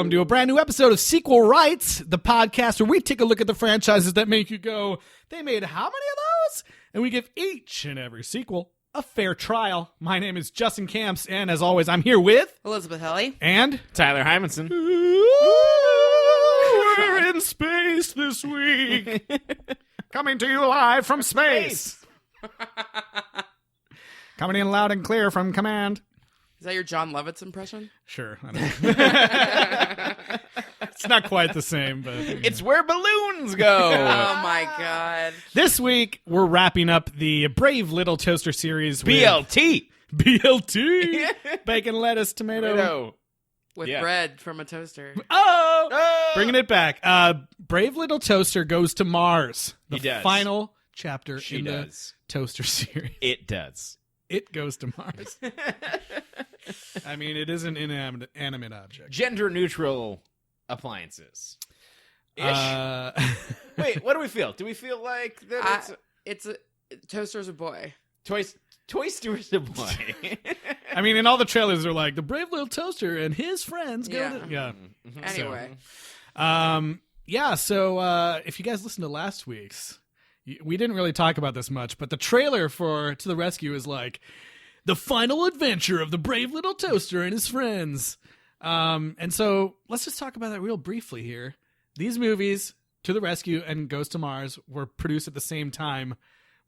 welcome to a brand new episode of Sequel Rights, the podcast where we take a look at the franchises that make you go, they made how many of those? And we give each and every sequel a fair trial. My name is Justin Camps, and as always, I'm here with... Elizabeth Helly. And... Tyler Hymanson. We're in space this week. Coming to you live from space. Coming in loud and clear from command. Is that your John Lovitz impression? Sure. I don't know. It's not quite the same, but... It's where balloons go. Oh, my God. This week, we're wrapping up the Brave Little Toaster series with BLT. BLT. Bacon, lettuce, tomato. With bread from a toaster. Oh! Bringing it back. Brave Little Toaster goes to Mars. The final chapter in the Toaster series. It does. It goes to Mars. I mean, it is an inanimate object. Gender-neutral appliances. Ish. Wait, what do we feel? Do we feel like that Toaster's a boy. Toy Story's a boy. I mean, in all the trailers, they're like, the Brave Little Toaster and his friends go to... Yeah. Anyway. So if you guys listened to last week's, we didn't really talk about this much, but the trailer for To the Rescue is like, the final adventure of the Brave Little Toaster and his friends. And so let's just talk about that real briefly here. These movies, To the Rescue and Goes to Mars, were produced at the same time,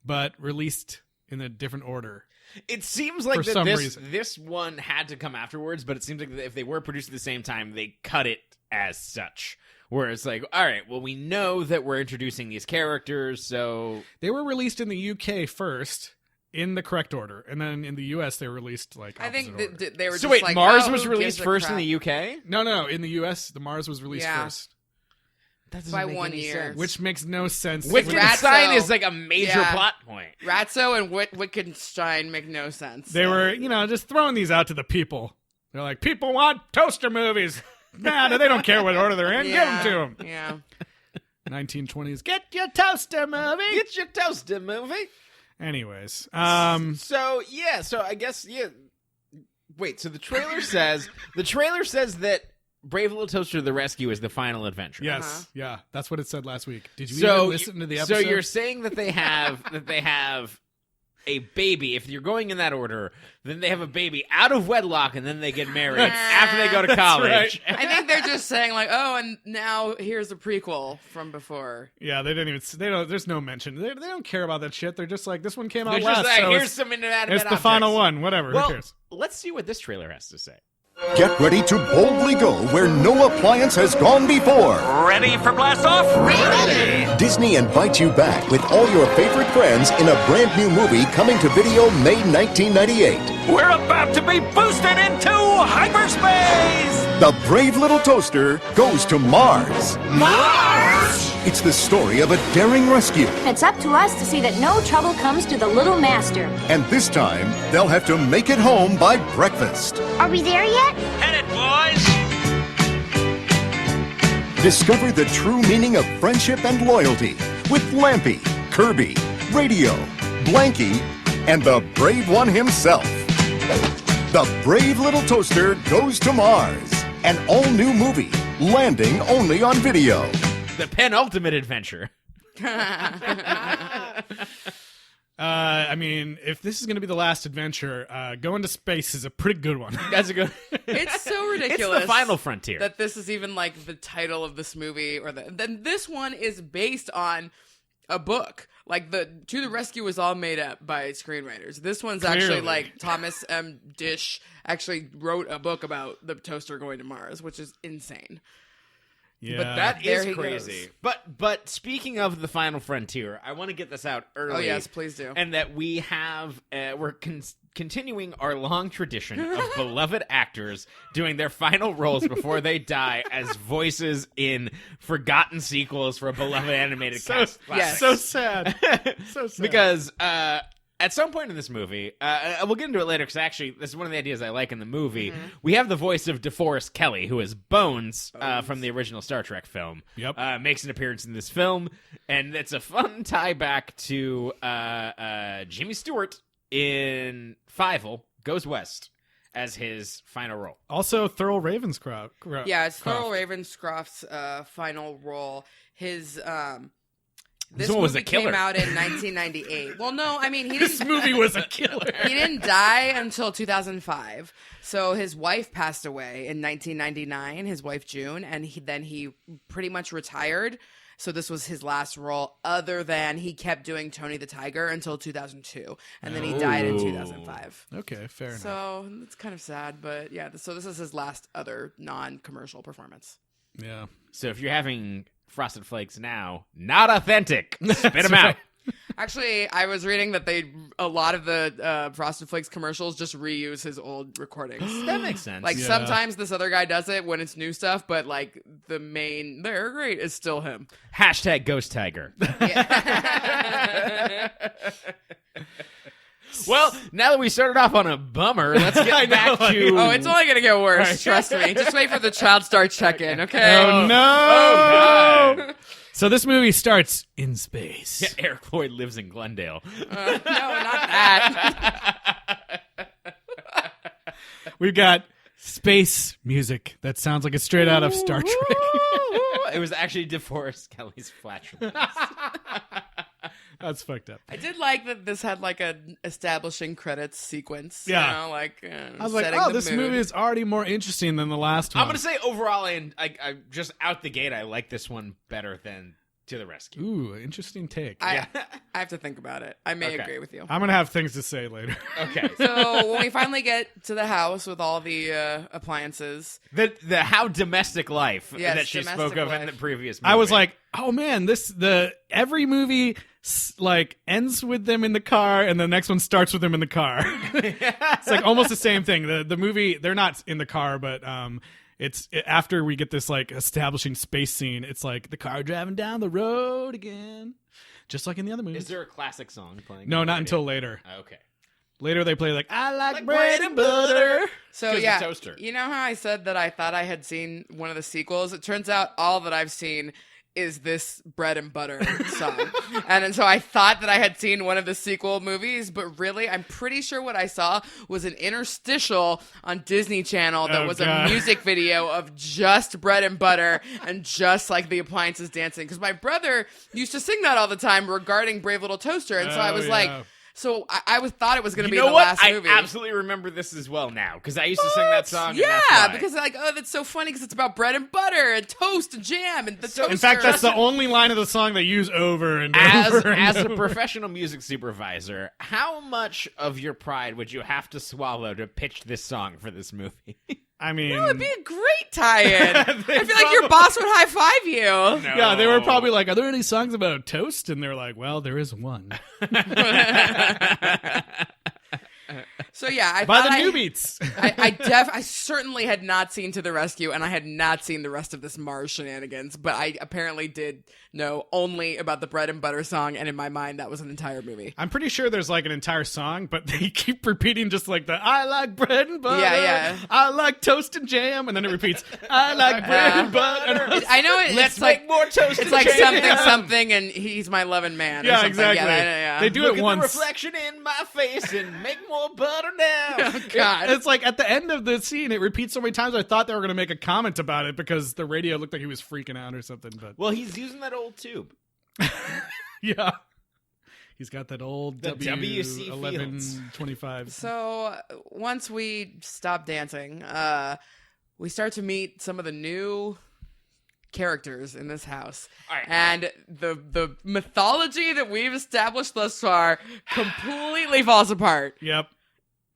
but released in a different order. It seems like this one had to come afterwards, but it seems like if they were produced at the same time, they cut it as such. Where it's like, all right, well, we know that we're introducing these characters, so... They were released in the UK first, in the correct order, and then in the US they were released like opposite order. They were so just wait, like, Mars was released first in the UK? No, in the US, the Mars was released first. That by 1 year. Which makes no sense. Wittgenstein is like a major plot point. Ratso and Wittgenstein make no sense. They were, just throwing these out to the people. They're like, people want toaster movies. Nah, they don't care what order they're in. Give them to them. Yeah. 1920s. Get your toaster movie. Get your toaster movie. Anyways. So I guess, Wait, so the trailer says that Brave Little Toaster: The Rescue is the final adventure. Yes, yeah, that's what it said last week. Did you even listen to the episode? So you're saying that they have a baby. If you're going in that order, then they have a baby out of wedlock, and then they get married after they go to college. Right. I think they're just saying like, oh, and now here's a prequel from before. Yeah, they didn't even. They don't. There's no mention. They don't care about that shit. They're just like, this one came out They're last. Just like, so here's some inanimate It's the objects. final one. Whatever. Well, who cares? Let's see what this trailer has to say. Get ready to boldly go where no appliance has gone before. Ready for blast off? Ready! Disney invites you back with all your favorite friends in a brand new movie coming to video May 1998. We're about to be boosted into hyperspace! The Brave Little Toaster goes to Mars. Mars! It's the story of a daring rescue. It's up to us to see that no trouble comes to the little master. And this time, they'll have to make it home by breakfast. Are we there yet? Headed, boys! Discover the true meaning of friendship and loyalty with Lampy, Kirby, Radio, Blanky, and the brave one himself. The Brave Little Toaster goes to Mars. An all-new movie, landing only on video. The penultimate adventure. I mean, if this is going to be the last adventure, going to space is a pretty good one. That's a good. It's so ridiculous. It's the final frontier. That this is even like the title of this movie, then this one is based on a book. Like To the Rescue was all made up by screenwriters. This one's actually like Thomas M. Dish actually wrote a book about the toaster going to Mars, which is insane. Yeah. But that There is he crazy. goes. But speaking of the final frontier, I want to get this out early. Oh yes, please do. And that we have we're continuing our long tradition of beloved actors doing their final roles before they die as voices in forgotten sequels for a beloved animated cast. Yes. So sad. So sad. Because at some point in this movie, we'll get into it later because actually this is one of the ideas I like in the movie. Mm-hmm. We have the voice of DeForest Kelley, who is Bones. From the original Star Trek film. Yep. Makes an appearance in this film, and it's a fun tie back to Jimmy Stewart in Fievel Goes West as his final role. Also, Thurl Ravenscroft. Yeah, it's Thurl Ravenscroft's final role. His this one was movie a killer. came out in 1998. Well, no, I mean he didn't. This movie was a killer. He didn't die until 2005. So his wife passed away in 1999. His wife June, and he pretty much retired. So this was his last role, other than he kept doing Tony the Tiger until 2002, and then he died in 2005. Okay, fair enough. So it's kind of sad, but yeah. So this is his last other non-commercial performance. Yeah. So if you're having Frosted Flakes now, not authentic. Spit them out. Actually, I was reading that a lot of the Frosted Flakes commercials just reuse his old recordings. That makes sense. Like Yeah. sometimes this other guy does it when it's new stuff, but like they're great, is still him. Hashtag Ghost Tiger. Well, now that we started off on a bummer, let's get back to... Oh, it's only gonna get worse. Right. Trust me. Just wait for the Child Star check-in, okay? Oh, no! Oh, God. So this movie starts in space. Yeah, Eric Lloyd lives in Glendale. No, not that. We've got space music that sounds like it's straight out of Star Trek. It was actually DeForest Kelly's flatulence. That's fucked up. I did like that this had like an establishing credits sequence. Yeah. You know, like I was like, setting oh, the this mood. movie is already more interesting than the last one. I'm going to say overall, and I just out the gate, I like this one better than To the Rescue. Ooh, interesting take. I have to think about it. I may Okay. agree with you. I'm going to have things to say later. Okay. So when we finally get to the house with all the appliances, The how domestic life Yes, that she domestic spoke of in life. the previous movie. I was like, oh man, every movie like ends with them in the car and the next one starts with them in the car. It's like almost the same thing. The movie, they're not in the car, but it's after we get this like establishing space scene, it's like the car driving down the road again, just like in the other movies. is there a classic song playing? No, on the not radio? until later. Okay. Later they play like I like bread and butter. so 'Cause yeah, the toaster. you know how I said that I thought I had seen one of the sequels? It turns out all that I've seen is this bread and butter song. And so I thought that I had seen one of the sequel movies, but really, I'm pretty sure what I saw was an interstitial on Disney Channel that Oh, was God. a music video of just bread and butter and just like the appliances dancing. Because my brother used to sing that all the time regarding Brave Little Toaster. And so I Oh, was yeah. like, so I thought it was going to You be know the what? last I movie. absolutely remember this as well now because I used to sing that song. and Yeah, that's why. because like, oh, that's so funny because it's about bread and butter and toast and jam and the toaster. In fact, that's the only line of the song they use over and as over. and as a over. professional music supervisor, how much of your pride would you have to swallow to pitch this song for this movie? I mean, It'd be a great tie-in. I feel like your boss would high five you. yeah, they were probably like, "Are there any songs about toast?" And they're like, "Well, there is one So yeah, I by thought the New Beats." I certainly had not seen To the Rescue, and I had not seen the rest of this Mars shenanigans, but I apparently did know only about the bread and butter song, and in my mind, that was an entire movie. I'm pretty sure there's like an entire song, but they keep repeating just like the "I like bread and butter." Yeah. I like toast and jam, and then it repeats, "I like bread and butter." I know Let's it's make like more toast. it's like something, and he's my loving man. or Yeah, something. exactly. Yeah. They do Look it at once. the reflection in my face and make more butter now. God. It's like at the end of the scene, it repeats so many times. I thought they were going to make a comment about it because the radio looked like he was freaking out or something. But Well, he's using that old tube. yeah, he's got that old The WC Fields. W1125. So once we stop dancing, we start to meet some of the new characters in this house. All right. And the mythology that we've established thus far completely falls apart Yep,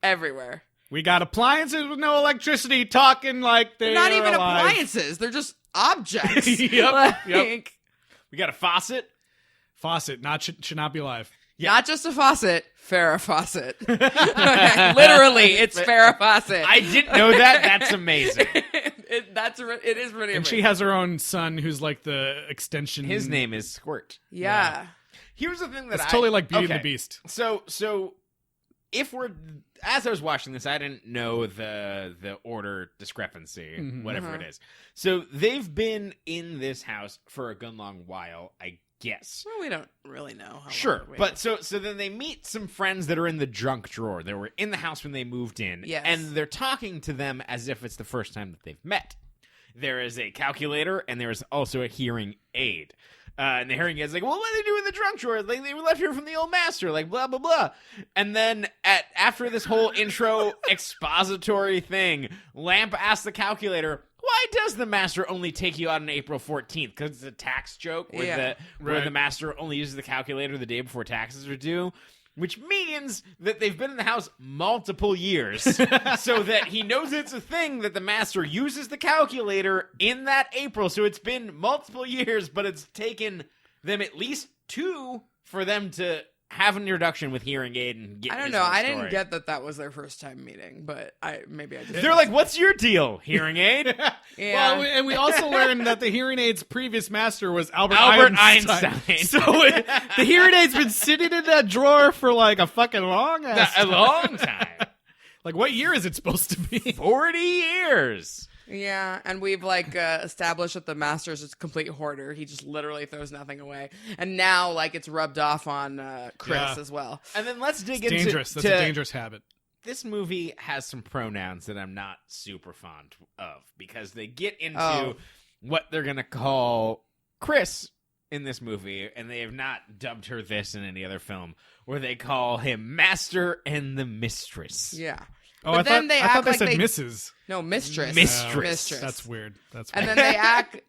everywhere. we got appliances with no electricity talking like they're Not even alive. appliances; they're just objects. Yep, Like, yep. We got a faucet. Faucet should not be alive. Not just a faucet, Farrah Fawcett. Literally, it's Farrah Fawcett. I didn't know that. That's amazing. It is really And she amazing. has her own son who's like the extension. His name is Squirt. Yeah. Here's the thing that It's totally like Beauty and okay. the Beast. So if we're as I was watching this, I didn't know the order discrepancy, whatever it is. So they've been in this house for a good long while. I guess. Well, we don't really know. How Sure, long we but so then they meet some friends that are in the junk drawer. They were in the house when they moved in, Yes. and they're talking to them as if it's the first time that they've met. There is a calculator, and there is also a hearing aid. And the hearing aid's like, well, what do they do in the trunk drawer? Like, they were left here from the old master, like, blah, blah, blah. And then after this whole intro expository thing, Lamp asks the calculator, why does the master only take you out on April 14th? Because it's a tax joke where the master only uses the calculator the day before taxes are due. Which means that they've been in the house multiple years, so that he knows it's a thing that the master uses the calculator in that April. So it's been multiple years, but it's taken them at least 2 for them to have an introduction with hearing aid and get. I don't know. I didn't get that was their first time meeting, but maybe I just. They're like, "What's your deal, hearing aid?" Yeah. Well, and we also learned that the hearing aid's previous master was Albert Einstein. So the hearing aid's been sitting in that drawer for like a fucking long ass a long time. Like, what year is it supposed to be? 40 years. Yeah, and we've established that the master's a complete hoarder. He just literally throws nothing away, and now it's rubbed off on Chris as well. And then let's dig It's into dangerous. That's a dangerous habit. This movie has some pronouns that I'm not super fond of because they get into what they're gonna call Chris in this movie, and they have not dubbed her this in any other film, where they call him Master and the Mistress. Yeah. Oh, But then I thought they said Mrs. No, mistress. Mistress. That's weird. And then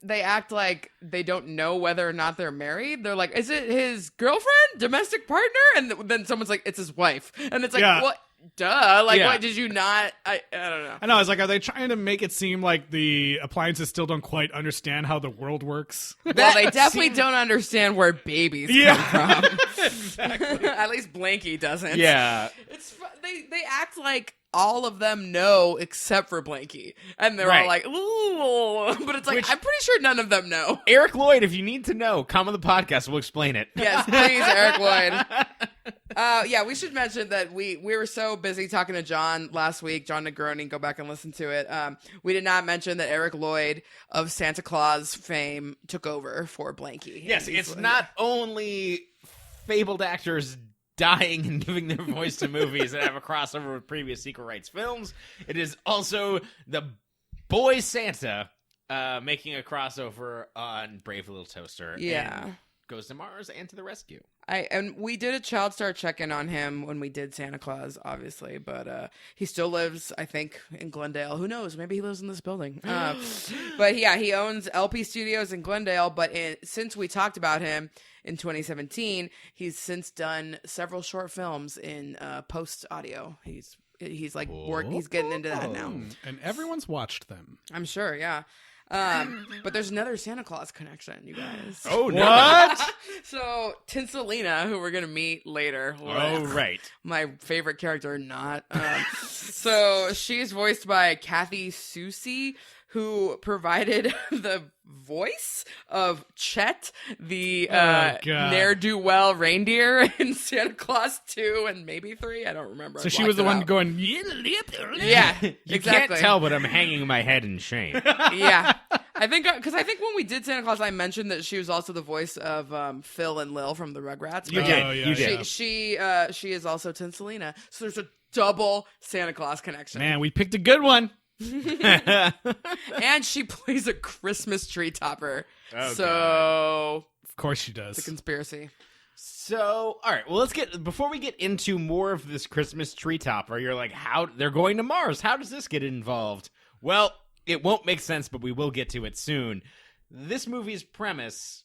they act like they don't know whether or not they're married. They're like, is it his girlfriend, domestic partner? And then someone's like, it's his wife. And it's like, what? Duh. What did you not? I don't know. I know. I was like, are they trying to make it seem like the appliances still don't quite understand how the world works? Well, they definitely don't understand where babies come from. Exactly. At least Blanky doesn't. Yeah. They act like all of them know except for Blanky. And they're all like, ooh. But it's like, I'm pretty sure none of them know. Eric Lloyd, if you need to know, come on the podcast. We'll explain it. Yes, please, Eric Lloyd. We should mention that we were so busy talking to John last week, John Negroni, go back and listen to it. We did not mention that Eric Lloyd of Santa Claus fame took over for Blanky. Yes, it's not only fabled actors dying and giving their voice to movies that have a crossover with previous Secret Rights films. It is also the boy Santa making a crossover on Brave Little Toaster. Yeah. And goes to Mars and to the rescue. And we did a child star check-in on him when we did Santa Claus, obviously, but he still lives, I think, in Glendale. Who knows? Maybe he lives in this building. But yeah, he owns LP Studios in Glendale. But since we talked about him in 2017, he's since done several short films in post audio. He's he's getting into that now, and everyone's watched them. I'm sure. Yeah. But there's another Santa Claus connection, you guys. Oh, no. What? So Tinselina, who we're gonna meet later. Oh, right. My favorite character, not. So she's voiced by Kathy Soucie, who provided the voice of Chet, the ne'er-do-well reindeer in Santa Claus 2 and maybe 3. I don't remember. So she was the one going, yeah, You exactly. can't tell, but I'm hanging my head in shame. Yeah. I think when we did Santa Claus, I mentioned that she was also the voice of Phil and Lil from the Rugrats. You But did. You did. She is also Tinselina. So there's a double Santa Claus connection. Man, we picked a good one. And she plays a Christmas tree topper. Oh, so God. Of course she does. it's a conspiracy. So, all right. Well, before we get into more of this Christmas tree topper, you're like, how they're going to Mars? How does this get involved? Well, it won't make sense, but we will get to it soon. This movie's premise,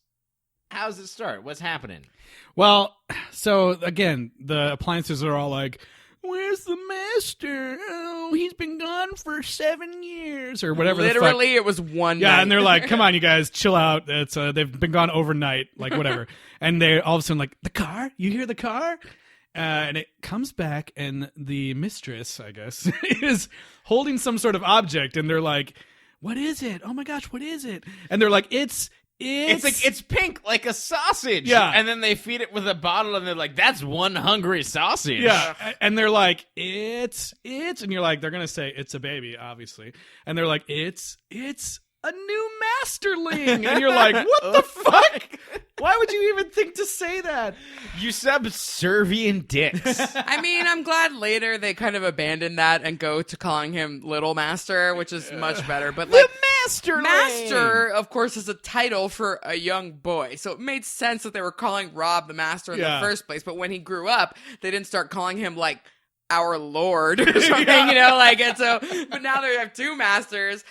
how does it start? What's happening? Well, so again, the appliances are all like, where's the master? Oh, he's been gone for 7 years or whatever. Literally, it was one Yeah, night. and they're like, come on, you guys, chill out. It's they've been gone overnight, like whatever. And they all of a sudden like, the car? You hear the car? And it comes back, and the mistress, I guess, is holding some sort of object, and they're like, what is it? Oh my gosh, what is it? And they're like, it's pink like a sausage. Yeah. And then they feed it with a bottle, and they're like, that's one hungry sausage. Yeah, and they're like, it's, and you're like, they're gonna say it's a baby, obviously, and they're like, it's a new masterling, and you're like, what the fuck? Why would you even think to say that? You subservient dicks. I mean, I'm glad later they kind of abandoned that and go to calling him Little Master, which is much better. But like, Master, of course, is a title for a young boy, so it made sense that they were calling Rob the Master in the first place. But when he grew up, they didn't start calling him like our Lord or something, you know, like, and so, but now they have two masters.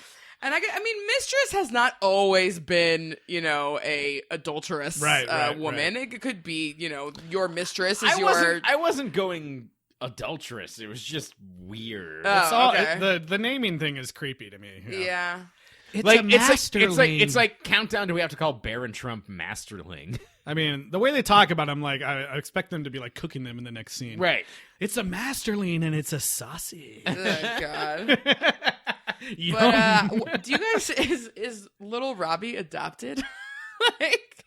And I mean, mistress has not always been, you know, a adulterous woman. Right. It could be, you know, your mistress is I wasn't going adulteress. It was just weird. Oh, okay. The naming thing is creepy to me. Yeah. It's like, a masterling. It's like countdown. Do we have to call Baron Trump masterling? I mean, the way they talk about him, like I expect them to be like cooking them in the next scene. Right. It's a masterling and it's a sausage. Oh God. But do you guys is little Robbie adopted? Like,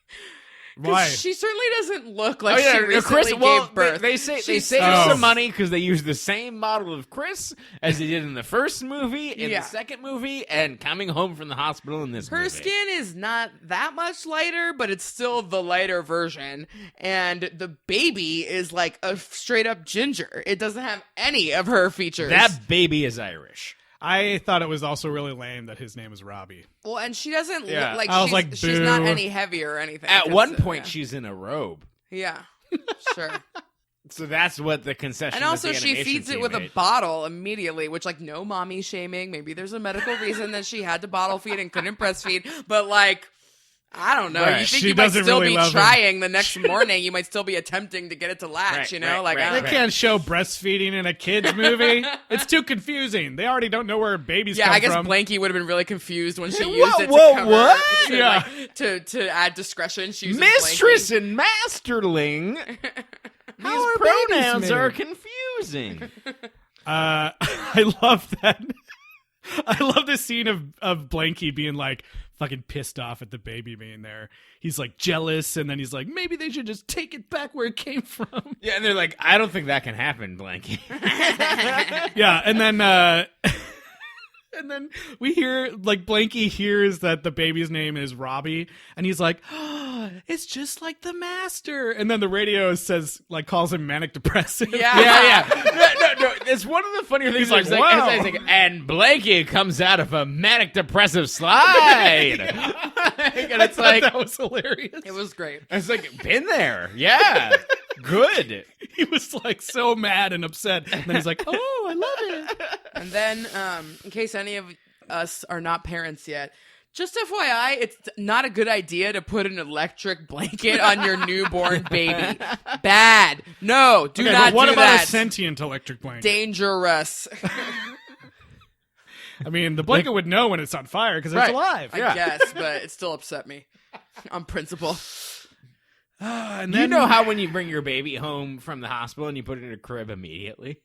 why? She certainly doesn't look like she recently gave birth. They saved some money because they used the same model of Chris as they did in the first movie, in the second movie, and coming home from the hospital in this movie. Her skin is not that much lighter, but it's still the lighter version. And the baby is like a straight up ginger. It doesn't have any of her features. That baby is Irish. I thought it was also really lame that his name is Robbie. Well, and she doesn't look like she's not any heavier or anything. At one point, she's in a robe. Yeah, sure. So that's what the concession. And also, she feeds it with a bottle immediately, which, like, no mommy shaming. Maybe there's a medical reason that she had to bottle feed and couldn't breastfeed, but like, I don't know. Right. You think she you might still really be trying the next morning. You might still be attempting to get it to latch, you know? They can't show breastfeeding in a kid's movie. It's too confusing. They already don't know where babies come from. Yeah, I guess Blanky would have been really confused when she used it to cover. What? To add discretion. She uses Mistress Blanky. and masterling. These pronouns are confusing. I love that. I love this scene of Blanky being like fucking pissed off at the baby being there. He's like jealous, and then he's like, maybe they should just take it back where it came from. Yeah, and they're like, I don't think that can happen, Blanky. Yeah, and then and then we hear, like, Blanky hears that the baby's name is Robbie, and he's like, oh, it's just like the master. And then the radio says, like, calls him manic depressive. Yeah. No. It's one of the funnier things. He's like, wow. It's like, and Blanky comes out of a manic depressive slide. And it's like, that was hilarious. It was great. It's like, been there. Yeah. Good. He was like so mad and upset. And then he's like, oh, I love it. And then, in case any of us are not parents yet, just FYI, it's not a good idea to put an electric blanket on your newborn baby. Bad. No, do not do that. What about a sentient electric blanket? Dangerous. I mean, the blanket would know when it's on fire because it's alive. I guess, but it still upset me on principle. And you know how when you bring your baby home from the hospital and you put it in a crib immediately?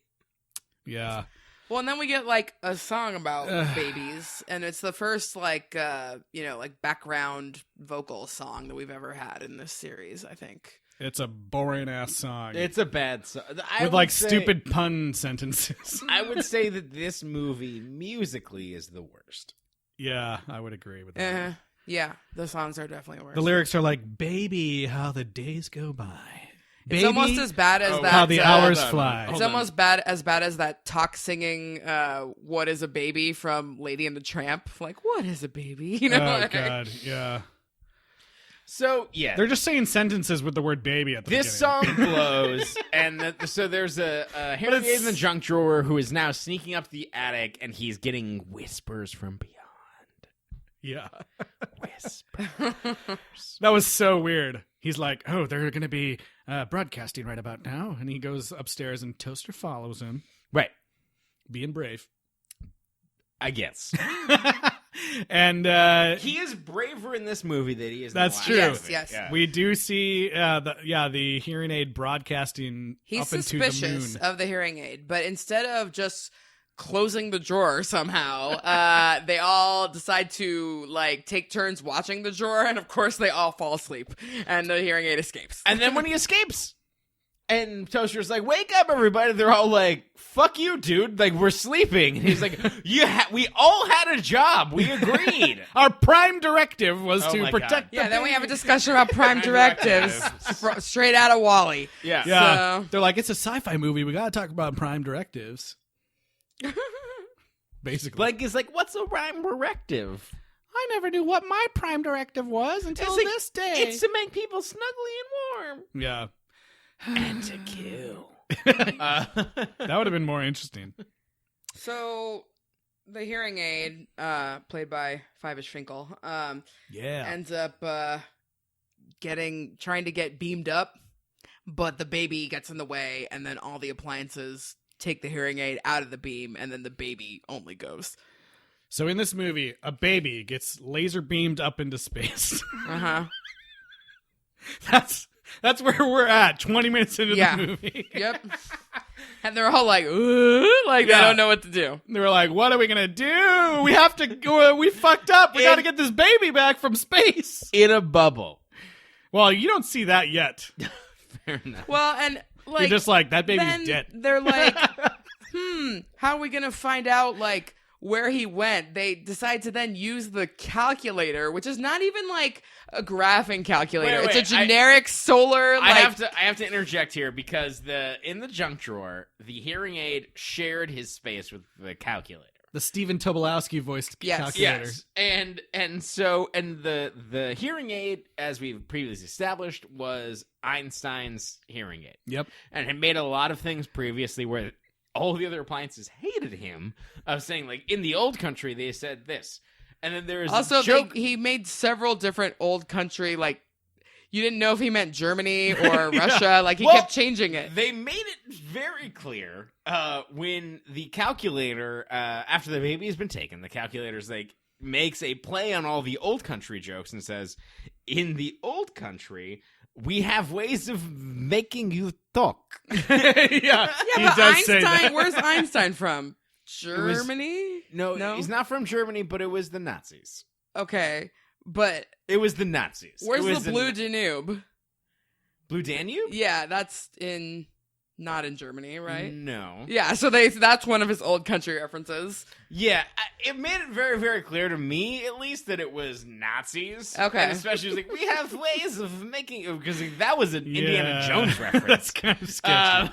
Yeah. Well, and then we get, like, a song about babies, and it's the first, like, like background vocal song that we've ever had in this series, I think. It's a boring ass song. It's a bad song. With, like, stupid pun sentences. I would say that this movie musically is the worst. Yeah, I would agree with that. Yeah, the songs are definitely worse. The lyrics are like, baby, how the days go by. Baby, it's almost as bad as that. How the hours fly. It's almost bad as that talk singing "What is a Baby" from Lady and the Tramp. Like, what is a baby? You know? Oh God, yeah. So yeah, they're just saying sentences with the word "baby" at the beginning. This song blows, and so there's a hearing aid in the junk drawer who is now sneaking up the attic, and he's getting whispers from beyond. Yeah, whispers. That was so weird. He's like, "Oh, they're going to be broadcasting right about now," and he goes upstairs, and Toaster follows him. Right, being brave, I guess. And he is braver in this movie than he is. That's true. Yes. Yeah. We do see the hearing aid broadcasting. He's up into the suspicious moon. of the hearing aid, but instead of just closing the drawer somehow, they all decide to, like, take turns watching the drawer, and of course they all fall asleep, and the hearing aid escapes. And then when he escapes, And Toaster's like, wake up, everybody. They're all like, fuck you, dude. Like, we're sleeping. And he's like, we all had a job. We agreed. Our prime directive was Oh to my protect God. Yeah, then we have a discussion about prime directives straight out of Wall-E. Yeah. Yeah. So- They're like, it's a sci-fi movie. We got to talk about prime directives. Basically. Blake is like, what's a prime directive? I never knew what my prime directive was until It's like, this day. It's to make people snuggly and warm. Yeah. And to kill. That would have been more interesting. So the hearing aid, played by Five-ish Finkel, Yeah. ends up trying to get beamed up, but the baby gets in the way, and then all the appliances take the hearing aid out of the beam, and then the baby only goes. So in this movie, a baby gets laser beamed up into space. Uh-huh. That's where we're at, 20 minutes into Yeah. the movie. Yep. And they're all like, "Ooh," like they Yeah. don't know what to do. They were like, what are we going to do? We have to go. We fucked up. We got to get this baby back from space. In a bubble. Well, you don't see that yet. Fair enough. Well, and like You're just like, that baby's then dead. they're like, how are we gonna find out like where he went? They decide to then use the calculator, which is not even like a graphing calculator. Wait, it's a generic solar. I have to interject here because in the junk drawer, the hearing aid shared his space with the calculator. The Stephen Tobolowsky voiced Yes. calculator. Yes, and the hearing aid, as we've previously established, was Einstein's hearing aid. Yep. And had made a lot of things previously where all the other appliances hated him, of saying like in the old country they said this, and then there is also a joke. he made several different old country like. You didn't know if he meant Germany or Russia. Like, he kept changing it. They made it very clear when the calculator, after the baby has been taken, the calculator's like, makes a play on all the old country jokes and says, in the old country, we have ways of making you talk. Yeah, he but does say Einstein, that. where's Einstein from? Germany? No, he's not from Germany, but it was the Nazis. Okay, but It was the Nazis. where's It was the Blue Danube? Blue Danube? Yeah, that's not in Germany, right? No. Yeah, so that's one of his old country references. Yeah, it made it very, very clear to me, at least, that it was Nazis. Okay. And especially, it was like, we have ways of making... Because that was an Indiana Yeah. Jones reference. That's kind of sketchy.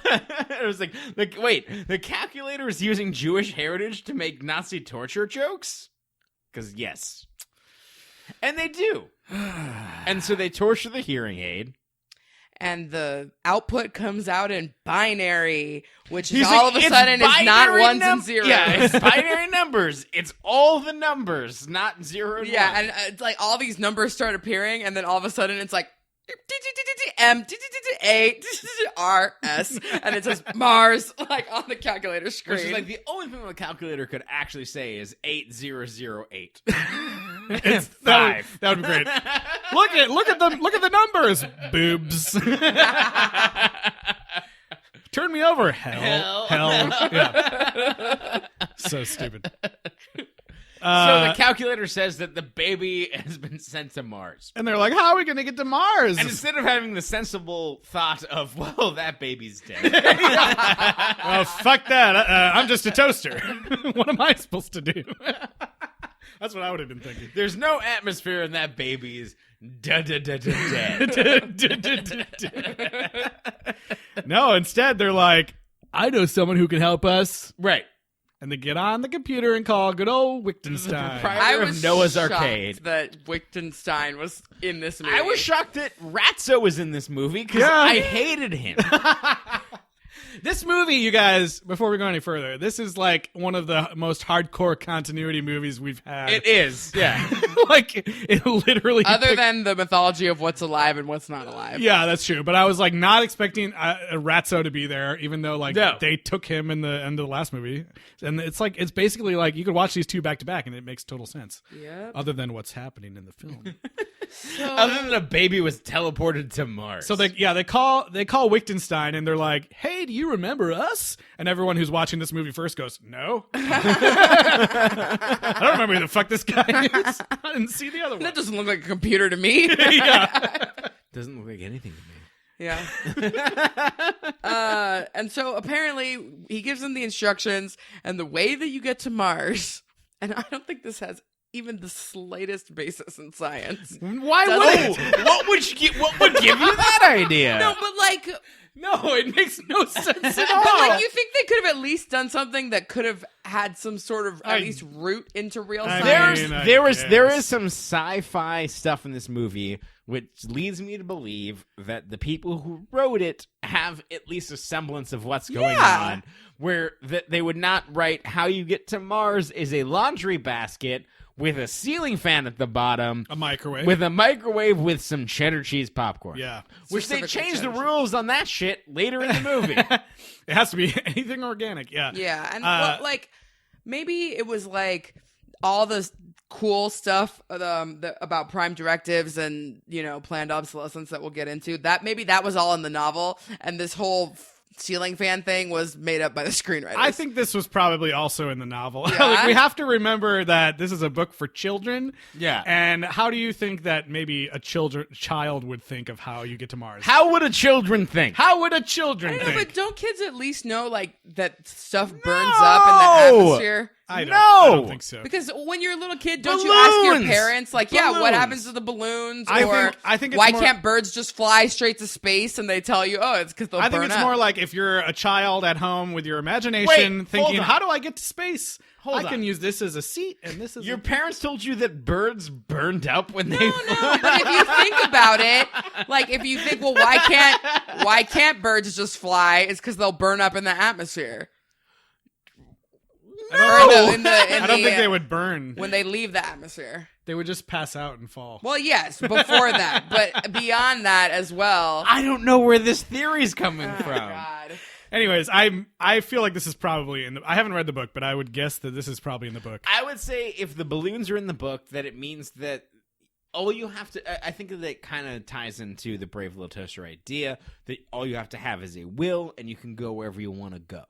It was like, wait, the calculator is using Jewish heritage to make Nazi torture jokes? Because, yes. And they do. And so they torture the hearing aid. And the output comes out in binary, which He's all like, of a "It's sudden is not binary ones and zeros. Yeah, it's binary numbers. It's all the numbers, not 0 and 1. Yeah, and it's like all these numbers start appearing, and then all of a sudden it's like M A R S, and it says Mars like on the calculator screen. Which is like the only thing the calculator could actually say is 8008. It's Five. That would be great. Look at the numbers. Boobs. Turn me over. Hell. Yeah. So stupid. So the calculator says that the baby has been sent to Mars. And they're like, how are we going to get to Mars? And instead of having the sensible thought of, well, that baby's dead. Oh, fuck that. I'm just a toaster. What am I supposed to do? That's what I would have been thinking. There's no atmosphere and that baby is dead. No, instead they're like, I know someone who can help us. Right. And they get on the computer and call good old Wittgenstein. I of was Noah's shocked Arcade. that Wittgenstein was in this movie. I was shocked that Ratso was in this movie because Yeah. I hated him. This movie, you guys, before we go any further, this is like one of the most hardcore continuity movies we've had. It is, yeah. Like, it literally... Other than the mythology of what's alive and what's not alive. Yeah, that's true. But I was like not expecting Ratso to be there, even though like No. they took him in the end of the last movie. And it's basically like you could watch these two back to back and it makes total sense. Yep. Other than what's happening in the film. Other than a baby was teleported to Mars. So they call Wittgenstein and they're like, "Hey, do you remember us?" And everyone who's watching this movie first goes, "No." I don't remember who the fuck this guy is. I didn't see the other one. That doesn't look like a computer to me. Yeah. doesn't look like anything to me. Yeah. And so apparently he gives them the instructions and the way that you get to Mars. And I don't think this has even the slightest basis in science. Why would it? What would give you that idea? No, but like, No, it makes no sense at all. but like, you think they could have at least done something that could have had some sort of at least root into real science? There is some sci-fi stuff in this movie which leads me to believe that the people who wrote it have at least a semblance of what's going on, where they would not write how you get to Mars is a laundry basket with a ceiling fan at the bottom, a microwave with some cheddar cheese popcorn. Yeah. Which they changed the rules on that shit later in the movie. It has to be anything organic. Yeah. Yeah. And like, maybe it was like all this cool stuff about prime directives and, you know, planned obsolescence that we'll get into. That maybe that was all in the novel, and this whole ceiling fan thing was made up by the screenwriters. I think this was probably also in the novel. Yeah. Like, we have to remember that this is a book for children. Yeah. And how do you think that maybe a child would think of how you get to Mars? How would a children think? How would a children I think? know, but don't kids at least know like that stuff burns up in the atmosphere? I don't think so. Because when you're a little kid, don't you ask your Balloons! parents, like, yeah, what Balloons. happens to the balloons? I think it's why more- can't birds just fly straight to space? And they tell you, oh, it's because they'll burn I think it's up. more like if you're a child at home with your imagination Wait, thinking, hold on. how do I get to space? Hold I can on. use this as a seat and this is Your parents told you that birds burned up when they No, but if you think about it, like if you think, well, why can't birds just fly? It's because they'll burn up in the atmosphere. I don't think they would burn. When they leave the atmosphere. They would just pass out and fall. Well, yes, before that, but beyond that as well. I don't know where this theory's coming from. God. Anyways, I feel like this is probably in the... I haven't read the book, but I would guess that this is probably in the book. I would say if the balloons are in the book, that it means that all you have to... I think that it kind of ties into the Brave Little Toaster idea that all you have to have is a will, and you can go wherever you want to go.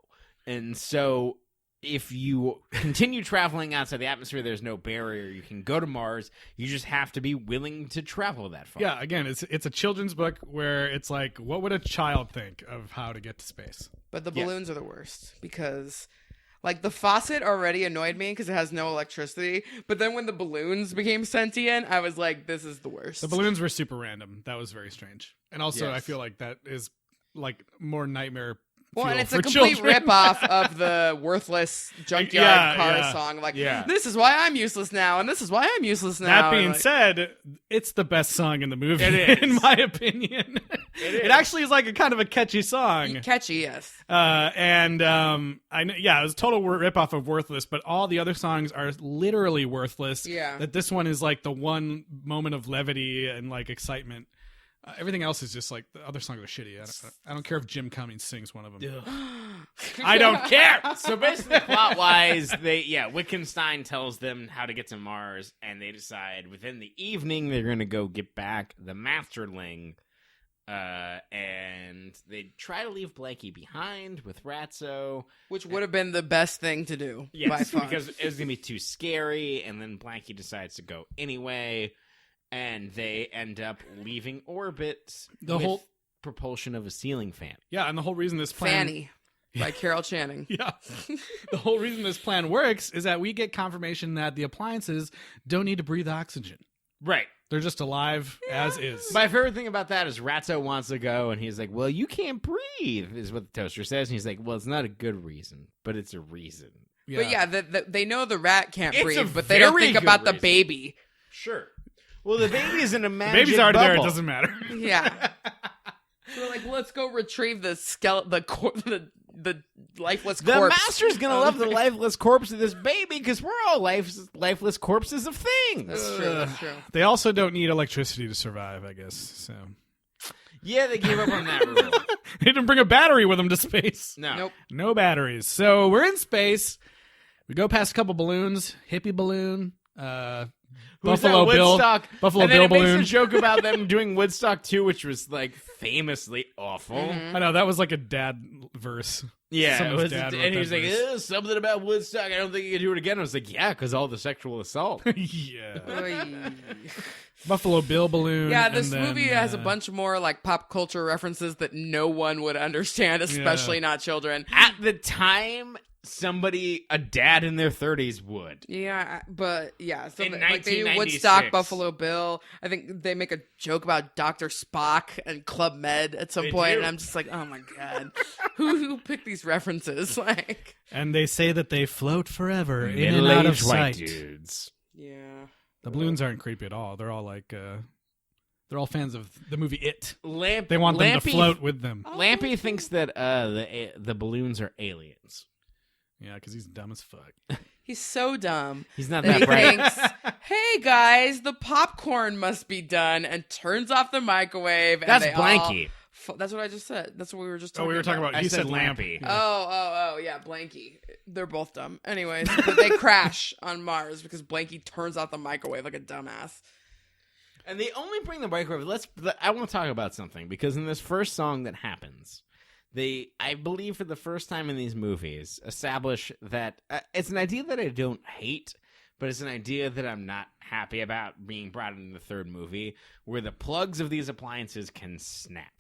And so if you continue traveling outside the atmosphere, there's no barrier. You can go to Mars. You just have to be willing to travel that far. Yeah, again, it's a children's book where it's like, what would a child think of how to get to space? But the balloons are the worst because, like, the faucet already annoyed me because it has no electricity. But then when the balloons became sentient, I was like, this is the worst. The balloons were super random. That was very strange. And also, Yes. I feel like that is like more nightmare. Well, and fuel it's for a complete children. ripoff of the worthless junkyard car song. Like, this is why I'm useless now, and this is why I'm useless now. That being and, like, said, it's the best song in the movie, It is. in my opinion. It actually is like a kind of a catchy song. catchy, yes. I know, it was a total ripoff of Worthless, but all the other songs are literally worthless. Yeah. That this one is like the one moment of levity and like excitement. Everything else is just like the other songs are shitty. I don't care if Jim Cummings sings one of them. I don't care. So basically, plot-wise, Wittgenstein tells them how to get to Mars, and they decide within the evening they're going to go get back the Masterling, and they try to leave Blanky behind with Ratso. Which would have been the best thing to do by far. Because it was going to be too scary, and then Blanky decides to go anyway, and they end up leaving orbit with propulsion of a ceiling fan. Yeah, and the whole reason this plan... Fanny by Carol Channing. Yeah. The whole reason this plan works is that we get confirmation that the appliances don't need to breathe oxygen. Right. They're just alive as is. My favorite thing about that is Ratso wants to go, and he's like, well, you can't breathe, is what the toaster says. And he's like, well, it's not a good reason, but it's a reason. But yeah, they know the rat can't It's a breathe, but they don't very think good about the reason. baby. Sure. Well, the baby is in a the magic baby's already there. It bubble. doesn't matter. Yeah. So like, let's go retrieve the skeleton, the lifeless The corpse. master's gonna love the lifeless corpse of this baby because we're all lifeless corpses of things. That's true. That's true. They also don't need electricity to survive, I guess. So Yeah, they gave up on that rule. they didn't bring a battery with them to space. No. Nope. No batteries. So we're in space. We go past a couple balloons. Hippie balloon. Buffalo at Bill, Woodstock. Buffalo and then Bill it makes balloon. a joke about them doing Woodstock 2, which was like famously awful. I know that was like a dad verse. Yeah, Someone's it was, dad wrote and he was that like, verse. something about Woodstock. I don't think you can do it again. I was like, yeah, because all the sexual assault. Yeah. Oy. Buffalo Bill balloon. Yeah, this and then, movie has a bunch more like pop culture references that no one would understand, especially not children. At the time, a dad in their 30s would. Yeah, but yeah, so In like they do 1996. Woodstock, Buffalo Bill. I think they make a joke about Dr. Spock and Club Med at some They point, do. and I'm just like, oh my god, who picked these references? Like, And they say that they float forever in and out of Middle-aged white sight. dudes. yeah, The balloons aren't creepy at all. They're all like, they're all fans of the movie It. Lamp- They want them to Lampy- float with them. Lampy thinks that the balloons are aliens. Yeah, because he's dumb as fuck. he's so dumb. He's not That that he bright. thinks, hey guys, the popcorn must be done, and turns off the microwave. And That's they Blanky. That's what I just said. That's what we were just Oh, talking we were talking about. I He said said Lampy. Lampy. Oh, yeah, Blanky. They're both dumb. Anyways, but they crash on Mars because Blanky turns off the microwave like a dumbass. And they only bring the microwave. I want to talk about something, because in this first song that happens, they, I believe for the first time in these movies, establish that it's an idea that I don't hate, but it's an idea that I'm not happy about being brought into the third movie, where the plugs of these appliances can snap.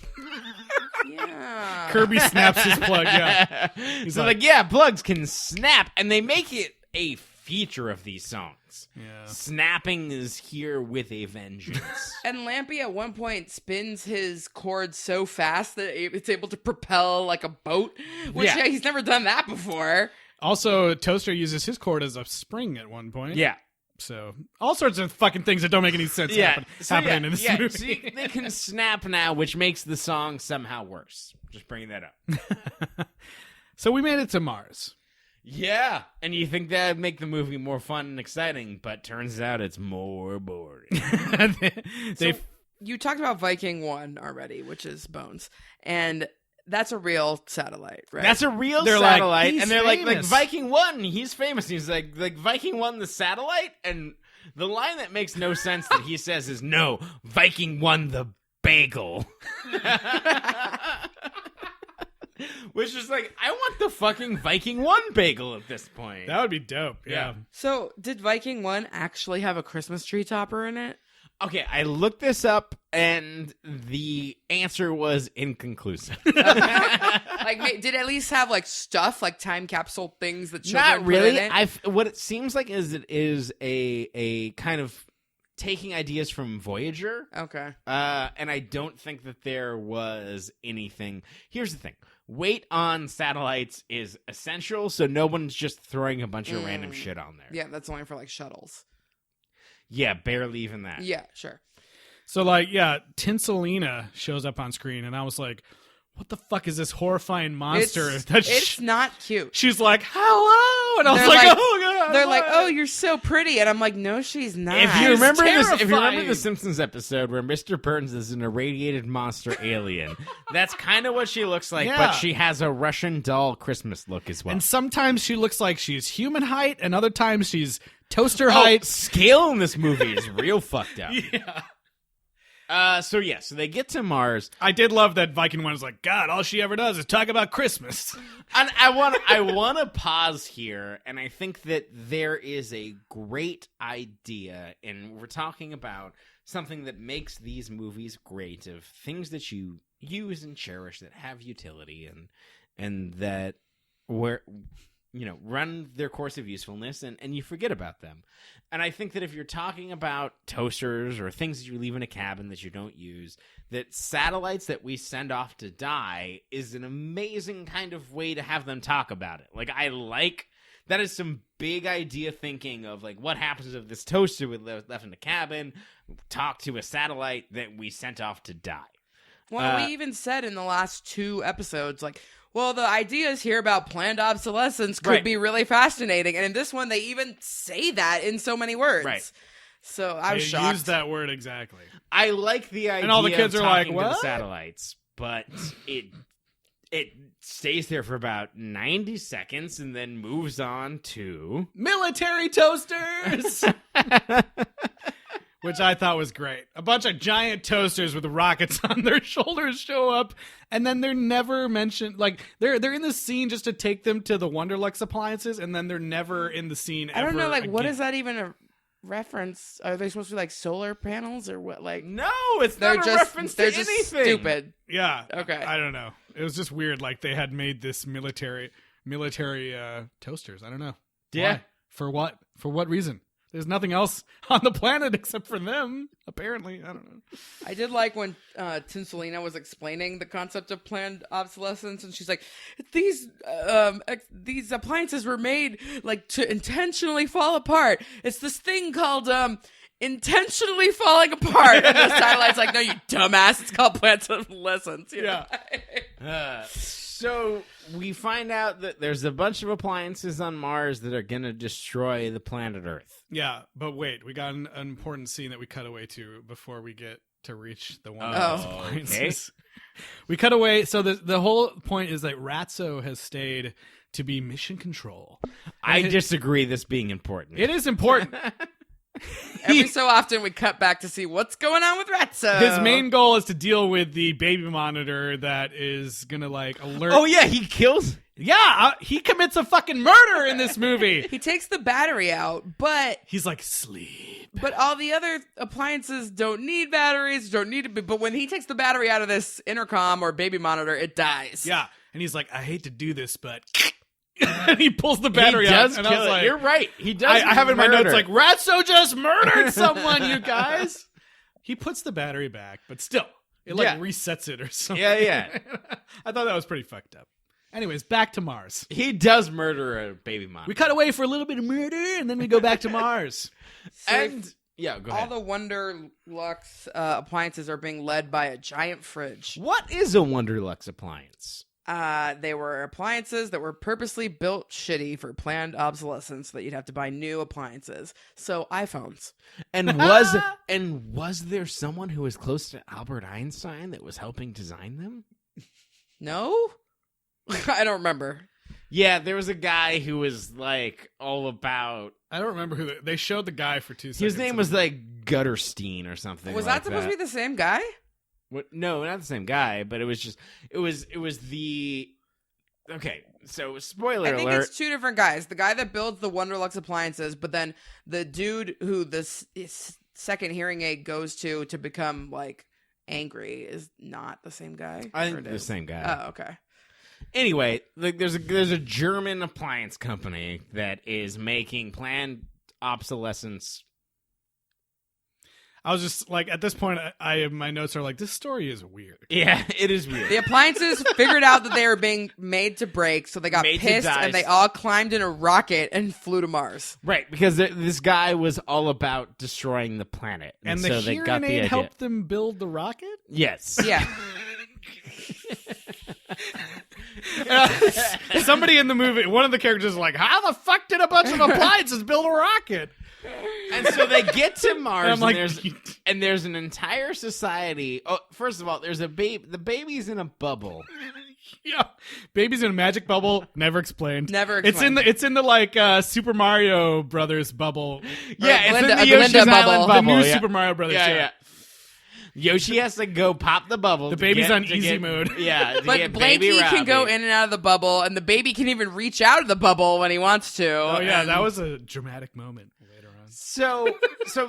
Yeah. Kirby snaps his plug. Yeah. He's So like- yeah, plugs can snap, and they make it a feature of these songs. Yeah. Snapping is here with a vengeance. And Lampy at one point spins his cord so fast that it's able to propel like a boat, which Yeah. he's never done that before. Also, Toaster uses his cord as a spring at one point. Yeah. So all sorts of fucking things that don't make any sense happening in this movie. See, they can snap now, which makes the song somehow worse. Just bringing that up. So we made it to Mars. Yeah, and you think that'd make the movie more fun and exciting, but turns out it's more boring. they You talked about Viking 1 already, which is Bones. And that's a real satellite, right? That's a real They're like, satellite, "He's and they're like famous." Viking 1, he's famous. He's like Viking 1 the satellite, and the line that makes no sense that he says is, no, Viking 1 the bagel. Which is like, I want the fucking Viking 1 bagel at this point. that would be dope. Yeah. So, did Viking 1 actually have a Christmas tree topper in it? Okay, I looked this up, and the answer was inconclusive. Like, did it at least have like stuff, like time capsule things that children Not really. put in it? What it seems like is it is a kind of taking ideas from Voyager. Okay. And I don't think that there was anything. Here's the thing. Weight on satellites is essential, so no one's just throwing a bunch of random shit on there. Yeah, that's only for like shuttles. Yeah, barely even that. Yeah, sure. So like, yeah, Tinselina shows up on screen, and I was like, "What the fuck is this horrifying monster?" It's not cute. She's like, "Hello," and I was They're like, like- "Oh god." They're like, what?" "Oh, you're so pretty," and I'm like, "No, she's not." If you remember terrifying. the Simpsons episode where Mr. Burns is an irradiated monster alien, that's kind of what she looks like, Yeah. but she has a Russian doll Christmas look as well. And sometimes she looks like she's human height, and other times she's toaster Oh, height. scale in this movie is real fucked up. Yeah. So they get to Mars, I did love that Viking one was like, God, all she ever does is talk about Christmas. and I want to pause here, and I think that there is a great idea, and we're talking about something that makes these movies great, of things that you use and cherish that have utility and that where run their course of usefulness, and you forget about them. And I think that if you're talking about toasters or things that you leave in a cabin that you don't use, that satellites that we send off to die is an amazing kind of way to have them talk about it. Like, that is some big idea thinking of, like, what happens if this toaster was left in the cabin, talk to a satellite that we sent off to die. Well, we even said in the last 2 episodes, like, well, the ideas here about planned obsolescence could Right. be really fascinating. And in this one, they even say that in so many words. Right. So I was They shocked. used that word exactly. I like the idea all the kids of are like, talking to the "What?" satellites, but It stays there for about 90 seconds and then moves on to military toasters. Which I thought was great. A bunch of giant toasters with rockets on their shoulders show up, and then they're never mentioned. Like they're in the scene just to take them to the Wonderlux appliances, and then they're never in the scene. I don't know, like again. what is that even a reference? Are they supposed to be like solar panels or what? Like no, it's they're not just a reference to they're just anything. stupid. Yeah. Okay. I don't know. It was just weird. Like they had made this military toasters. I don't know. Yeah. Why? For what? For what reason? There's nothing else on the planet except for them, apparently. I don't know. I did like when Tinselina was explaining the concept of planned obsolescence, and she's like, "These appliances were made like to intentionally fall apart. It's this thing called intentionally falling apart." And the satellite's like, "No, you dumbass! It's called planned obsolescence." You know? So we find out that there's a bunch of appliances on Mars that are going to destroy the planet Earth. Yeah, but wait, we got an important scene that we cut away to before we get to reach the one. Appliances. We cut away. So the whole point is that Ratso has stayed to be mission control. I disagree this being important. It is important. Every so often, we cut back to see what's going on with Ratso. His main goal is to deal with the baby monitor that is gonna like alert. Oh yeah, he kills. Yeah, he commits a fucking murder in this movie. He takes the battery out, but He's like, sleep. But all the other appliances don't need batteries, don't need to be. But when he takes the battery out of this intercom or baby monitor, it dies. Yeah, and he's like, I hate to do this, but and he pulls the battery He does out. And kill I was it. like, You're right. He does. I have in my notes murder. like, Ratso just murdered someone, you guys. He puts the battery back, but still, it like resets it or something. Yeah. I thought that was pretty fucked up. Anyways, back to Mars. He does murder a baby monitor. We cut away for a little bit of murder, and then we go back to Mars. And yeah, go all ahead. the Wonderlux appliances are being led by a giant fridge. What is a Wonderlux appliance? They were appliances that were purposely built shitty for planned obsolescence so that you'd have to buy new appliances. So iPhones. And was there someone who was close to Albert Einstein that was helping design them? No? I don't remember. Yeah, there was a guy who was like all about. I don't remember who they showed the guy for 2 seconds. His name was like Gutterstein or something. Was like that supposed to be the same guy? What? No, not the same guy, but it was the. Okay, so spoiler I think alert. it's two different guys. The guy that builds the Wonderlux appliances, but then the dude who this second hearing aid goes to become like angry is not the same guy. I Or think it the is? same guy. Oh, okay. Anyway, like there's a German appliance company that is making planned obsolescence. I was just like, at this point, my notes are like, this story is weird. Yeah, it is weird. The appliances figured out that they were being made to break, so they got Made to pissed die. and they all climbed in a rocket and flew to Mars. Right, because this guy was all about destroying the planet, And so the they hearing got the aid idea. helped them build the rocket? Yes. Yeah. Somebody in the movie, one of the characters is like, how the fuck did a bunch of appliances build a rocket? And so they get to Mars, And I'm like, and there's an entire society. Oh, first of all, there's a baby. The baby's in a bubble. yeah, baby's in a magic bubble. Never explained. Never It's in the like Super Mario Brothers bubble. Yeah, it's Glinda- in the Glinda Yoshi's bubble. Island The bubble. The new yeah. Super Mario Brothers. Yeah. Yoshi has to go pop the bubble. The to baby's get- on to easy get- mode. Yeah, to But get Blanky baby can go Robbie. in and out of the bubble, and the baby can even reach out of the bubble when he wants to. Oh yeah, and- that was a dramatic moment later on. So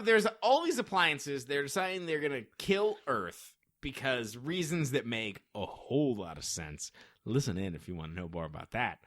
there's all these appliances. They're deciding they're gonna kill Earth because reasons that make a whole lot of sense. Listen in if you want to know more about that.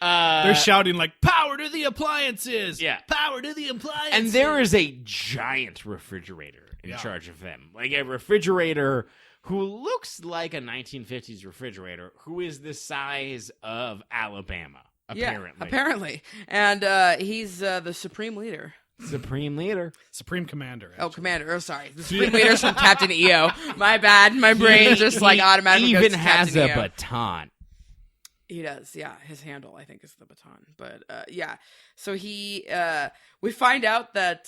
They're shouting like, "Power to the appliances!" Yeah. Power to the appliances! And there is a giant refrigerator in charge of them. Like a refrigerator who looks like a 1950s refrigerator, who is the size of Alabama, apparently. Yeah, apparently. And he's the Supreme Leader. Supreme leader. Supreme Commander. Oh, Commander. Oh, sorry. The Supreme Leader's from Captain EO. My bad. My brain just like automatically goes even to has Captain a EO. baton. He does, yeah. His handle, I think, is the baton. But, yeah. So we find out that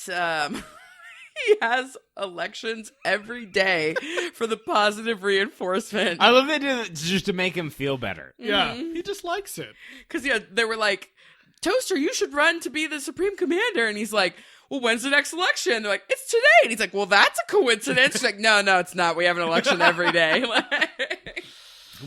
He has elections every day for the positive reinforcement. I love they did it just to make him feel better. Yeah, he just likes it. Because they were like, Toaster, you should run to be the Supreme Commander. And he's like, well, when's the next election? They're like, it's today. And he's like, well, that's a coincidence. She's like, no, it's not. We have an election every day.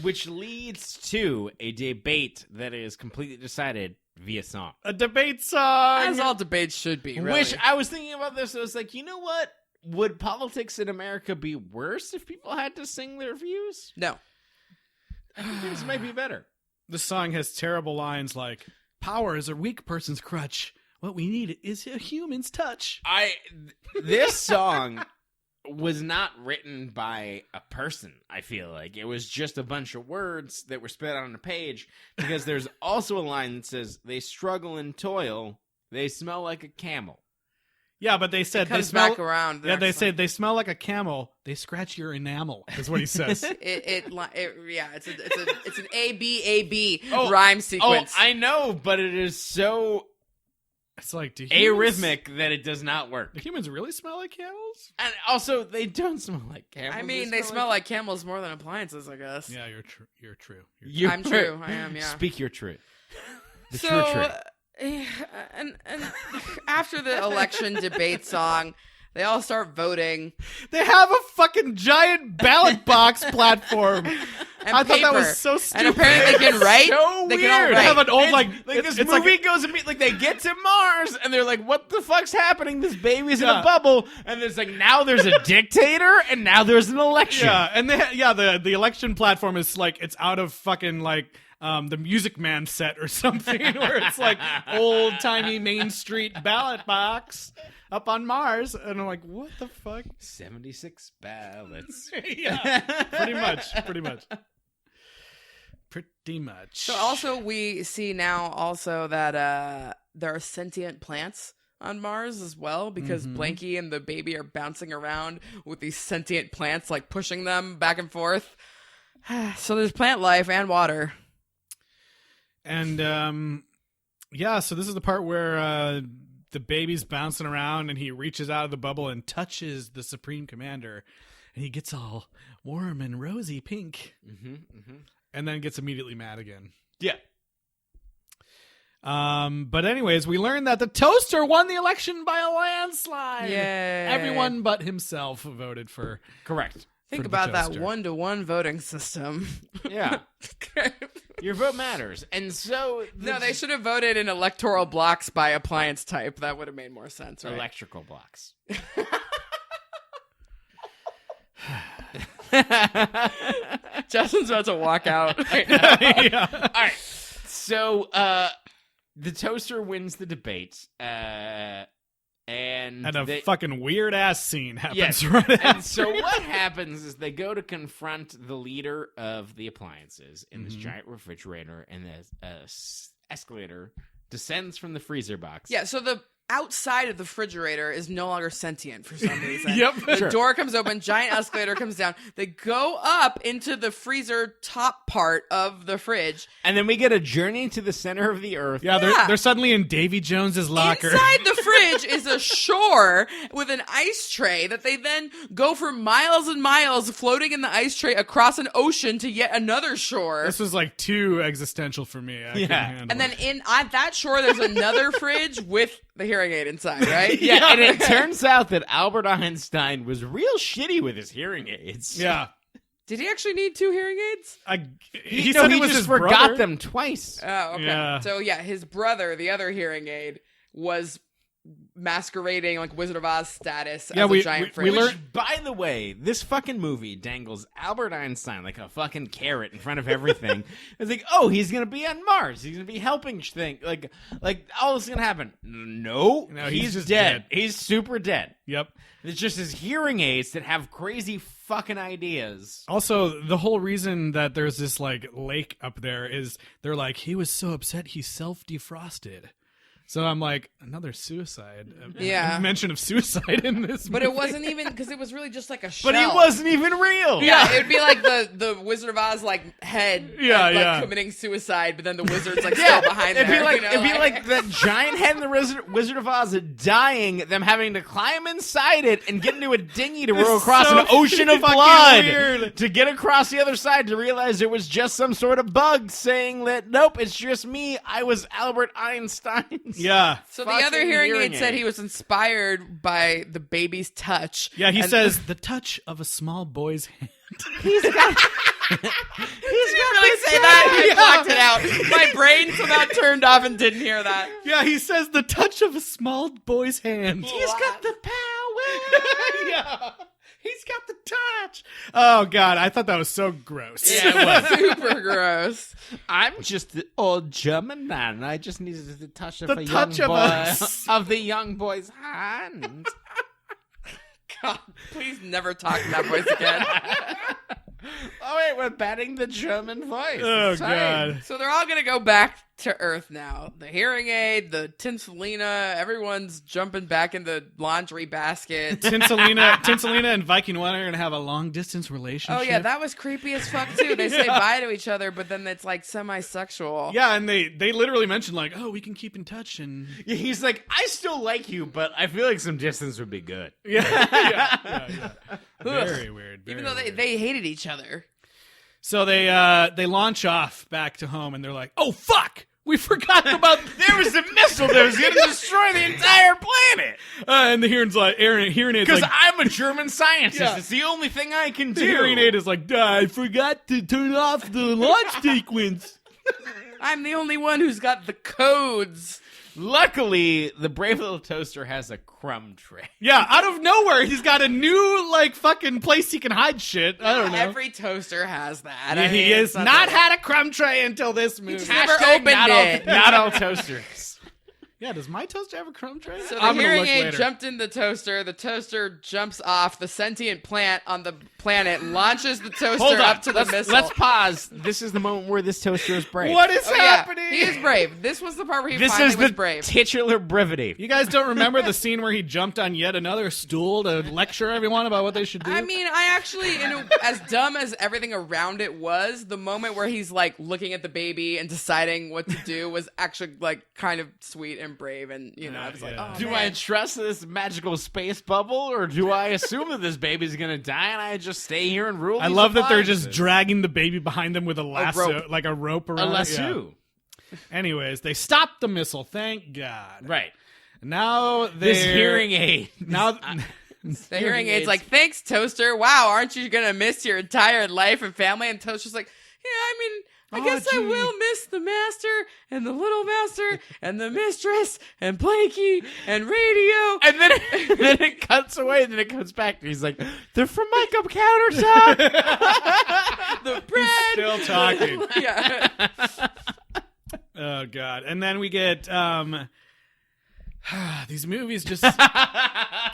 Which leads to a debate that is completely decided via song. A debate song. As all debates should be, really. Which I was thinking about this. I was like, you know what? Would politics in America be worse if people had to sing their views? No. I think this might be better. This song has terrible lines like, power is a weak person's crutch. What we need is a human's touch. This song was not written by a person, I feel like. It was just a bunch of words that were spit on a page, because there's also a line that says, they struggle and toil, they smell like a camel. Yeah, but they said It comes they smell back around. Yeah, they say they smell like a camel. They scratch your enamel, is what he says. It's an A-B rhyme sequence. Oh, I know, but it is so It's like, do arrhythmic that it does not work. Do humans really smell like camels? And also, they don't smell like camels. I mean, they smell like camels more than appliances, I guess. Yeah, you're true. You're true. I'm true. I am, yeah. Speak your truth. The So, true truth. and after the election debate song, they all start voting. They have a fucking giant ballot box platform. And I thought that paper. was so stupid. And apparently they can write. So they weird. can all They write. have an old This it's movie like goes and like they get to Mars and they're like, "What the fuck's happening? This baby's in Yeah. a bubble." And there's like, now there's a dictator and now there's an election. Yeah, and the election platform is like, it's out of fucking like the Music Man set or something, where it's like old timey Main Street ballot box up on Mars, and I'm like, what the fuck? 76 ballots. Yeah, pretty much. So also we see now also that there are sentient plants on Mars as well, because Blanky and the baby are bouncing around with these sentient plants, like pushing them back and forth. So there's plant life and water. And so this is the part where the baby's bouncing around and he reaches out of the bubble and touches the Supreme Commander, and he gets all warm and rosy pink, and then gets immediately mad again. Yeah. But anyways, we learned that the Toaster won the election by a landslide. Yay. Everyone but himself voted for. Correct. Think the about that Toaster. 1-to-1 voting system. Yeah. Your vote matters. And so No, they should have voted in electoral blocks by appliance type. That would have made more sense, right? electrical blocks. Justin's about to walk out right now. Yeah. All right. So the Toaster wins the debate. And a fucking weird ass scene happens Yes. right And after. so what happens is they go to confront the leader of the appliances in this giant refrigerator, and the escalator descends from the freezer box. Yeah, so the outside of the refrigerator is no longer sentient for some reason. Yep. The door comes open, giant escalator comes down. They go up into the freezer top part of the fridge. And then we get a journey to the center of the earth. Yeah, Yeah. they're suddenly in Davy Jones's locker. Inside the fridge is a shore with an ice tray that they then go for miles and miles floating in the ice tray across an ocean to yet another shore. This was like too existential for me. I couldn't handle And then it. on that shore, there's another fridge with the hearing aid inside, right? Yeah, and it turns out that Albert Einstein was real shitty with his hearing aids. Yeah. Did he actually need 2 hearing aids? He No, said he it was just his forgot brother. them twice. Oh, okay. Yeah. So yeah, his brother, the other hearing aid, was masquerading like Wizard of Oz status Yeah, as we- a giant we fridge. learned- Which, by the way, this fucking movie dangles Albert Einstein like a fucking carrot in front of everything. It's like, oh, he's gonna be on Mars. He's gonna be helping things. Like all this is gonna happen. No, No, he's just dead. dead. He's super dead. Yep. It's just his hearing aids that have crazy fucking ideas. Also, the whole reason that there's this like lake up there is they're like, he was so upset he self-defrosted. So I'm like, another suicide. Yeah. Mention of suicide in this But movie. it wasn't even, because it was really just like a shell. But he wasn't even real. Yeah, it'd be like the Wizard of Oz like head, committing suicide, but then the wizard's like still behind it'd there. be like you know, it'd be like the giant head in the Wizard of Oz dying, them having to climb inside it and get into a dinghy to row across so an ocean of fucking blood weird. to get across the other side to realize it was just some sort of bug saying that nope, it's just me. I was Albert Einstein's. Yeah. So the other hearing aid said aid. he was inspired by the baby's touch. Yeah, he And- says, the touch of a small boy's hand. He's got. Did you really say that? I blocked it out. My brain somehow turned off and didn't hear that. Yeah, he says, the touch of a small boy's hand. He's got the power. Yeah. He's got the touch. Oh, God. I thought that was so gross. Yeah, it was super gross. I'm just the old German man. I just needed the touch of The a touch young of boy a- of the young boy's hand. God, please never talk in that voice again. Oh wait, we're batting the German voice. Oh, It's fine. God. So they're all gonna go back to Earth now. The hearing aid, the Tinselina, everyone's jumping back in the laundry basket. Tinselina and Viking One are going to have a long-distance relationship. Oh yeah, that was creepy as fuck too. They say bye to each other, but then it's like semi-sexual. Yeah, and they literally mentioned, like, oh, we can keep in touch. And Yeah, he's like, I still like you, but I feel like some distance would be good. yeah. Very weird. Even very though weird. they hated each other. So they launch off back to home, and they're like, oh, fuck! We forgot about... There was a missile that was going to destroy the entire planet. and the hearing aid's Because like... I'm a German scientist. Yeah. It's the only thing I can The do. hearing aid is like, I forgot to turn off the launch sequence. I'm the only one who's got the codes. Luckily, the brave little toaster has a crumb tray. Yeah, out of nowhere, he's got a new, like, fucking place he can hide shit. I don't know. Every toaster has that. Yeah, I he mean, has it's not had a crumb tray until this movie. just never opened it. Not all toasters. Yeah, does my toaster have a crumb tray? So the I'm gonna hearing look aid later. jumped in the toaster. The toaster jumps off. The sentient plant on the planet launches the toaster Hold on. up to the let's, missile. Let's pause. This is the moment where this toaster is brave. What is Oh, yeah. happening? He is brave. This was the part where he This finally is was the brave. titular brevity. You guys don't remember the scene where he jumped on yet another stool to lecture everyone about what they should do? I mean, I actually, as dumb as everything around it was, the moment where he's like looking at the baby and deciding what to do was actually like kind of sweet and brave. And I was like, yeah. oh, Do man. I trust this magical space bubble, or do I assume that this baby's gonna die and I just stay here and rule? I these love that they're just appliances? dragging the baby behind them with a lasso, rope. like a rope around a it. lasso. Yeah. Anyways, they stopped the missile, thank God. Right. Now This they're... hearing aid. Now... The hearing aid's like, thanks, Toaster. Wow, aren't you going to miss your entire life and family? And Toaster's like, yeah, I mean, I guess I gee. will miss the master and the little master and the mistress and Blanky and radio. And then it cuts away, and then it comes back, and he's like, "The Formica countertop." The bread. Still talking. Yeah. Oh, God. And then we get... these movies just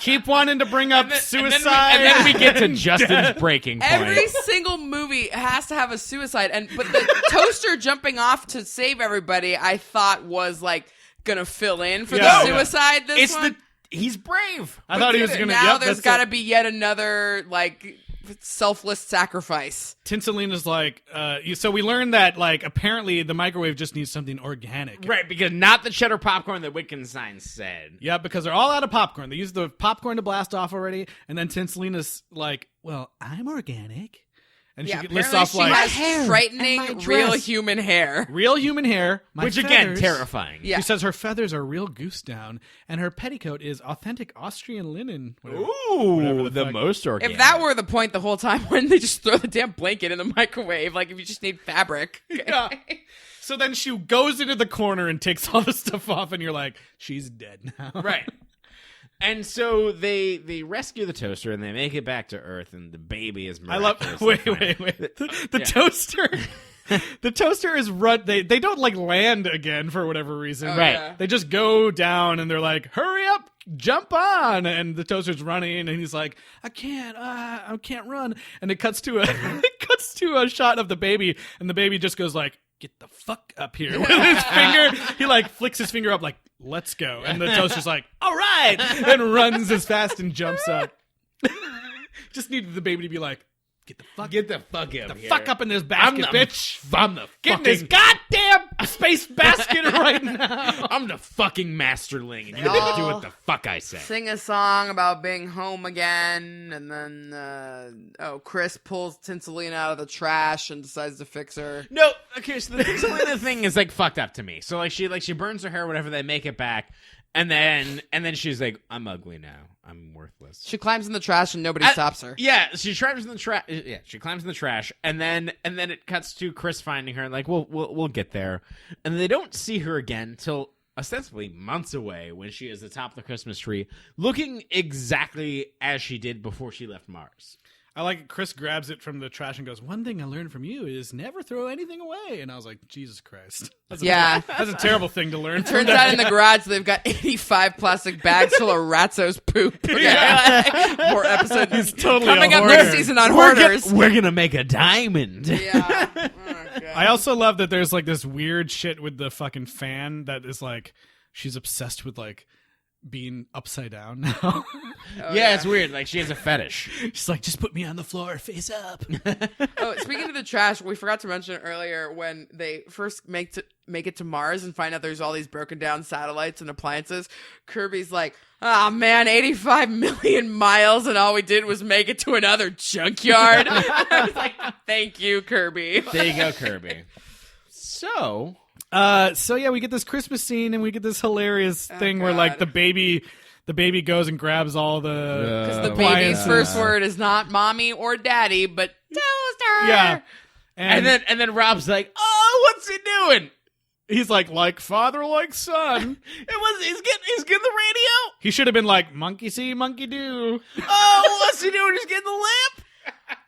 keep wanting to bring up suicide. And then we get to Justin's breaking point. Every single movie has to have a suicide, but the Toaster jumping off to save everybody, I thought was like gonna fill in for Yeah. the suicide. This one. He's brave. I thought he was Did it. going to... Now Yep, there's that's got to it. be yet another like selfless sacrifice. Tinselina's like... so we learned that, like, apparently the microwave just needs something organic. Right, because not the cheddar popcorn that Wittgenstein said. Yeah, because they're all out of popcorn. They used the popcorn to blast off already, and then Tinselina's like, well, I'm organic. And Yeah, she lists apparently off, she like, has frightening real human hair. real human hair, my Which, again, feathers. terrifying. Yeah. She says her feathers are real goose down, and her petticoat is authentic Austrian linen. Whatever Ooh, the the fuck. most organic. If that were the point the whole time, why didn't they just throw the damn blanket in the microwave? Like, if you just need fabric. Yeah. So then she goes into the corner and takes all the stuff off, and you're like, she's dead now. Right. And so they rescue the toaster, and they make it back to Earth, and the baby is I love... miraculously Wait. fine. The toaster... The toaster is run. They don't like land again for whatever reason. Oh, Right. yeah. They just go down and they're like, "Hurry up, jump on!" And the toaster's running, and he's like, "I can't run." And it cuts to a shot of the baby, and the baby just goes like, "Get the fuck up here!" With his finger, he like flicks his finger up, like, let's go. And the toaster's like, all right, and runs as fast and jumps up. Just needed the baby to be like, get the fuck up in this basket, bitch. I'm the Get in this goddamn space basket right now. I'm the fucking masterling, and you need to do what the fuck I say. Sing a song about being home again, and then Chris pulls Tinselina out of the trash and decides to fix her. No, okay. So the Tinselina thing is like fucked up to me. So she burns her hair, whatever. They make it back, and then she's like, I'm ugly now. I'm worthless. She climbs in the trash and nobody stops her. Yeah, she climbs in the trash. Yeah, she climbs in the trash, and then it cuts to Chris finding her, and like, we'll get there, and they don't see her again till ostensibly months away when she is atop the Christmas tree, looking exactly as she did before she left Mars. I like it. Chris grabs it from the trash and goes, one thing I learned from you is never throw anything away. And I was like, Jesus Christ. That's a terrible thing to learn. Turns out in the garage they've got 85 plastic bags full of Ratzo's poop. More episodes. He's totally coming a up hoarder. next season on Hoarders. We're gonna make a diamond. Yeah. Oh, God. I also love that there's like this weird shit with the fucking fan that is like, she's obsessed with like being upside down now. Yeah, it's weird. Like she has a fetish. She's like, just put me on the floor, face up. Speaking of the trash, we forgot to mention earlier when they first make it to Mars and find out there's all these broken down satellites and appliances. Kirby's like, oh man, 85 million miles and all we did was make it to another junkyard. I was like, thank you, Kirby. There you go, Kirby. So yeah, we get this Christmas scene and we get this hilarious thing where like the baby goes and grabs all the Because the baby's first word is not mommy or daddy, but toaster. Yeah. and then Rob's like, oh, what's he doing? He's like father, like son. He's getting the radio. He should have been like, monkey see, monkey do. Oh, what's he doing? He's getting the lamp.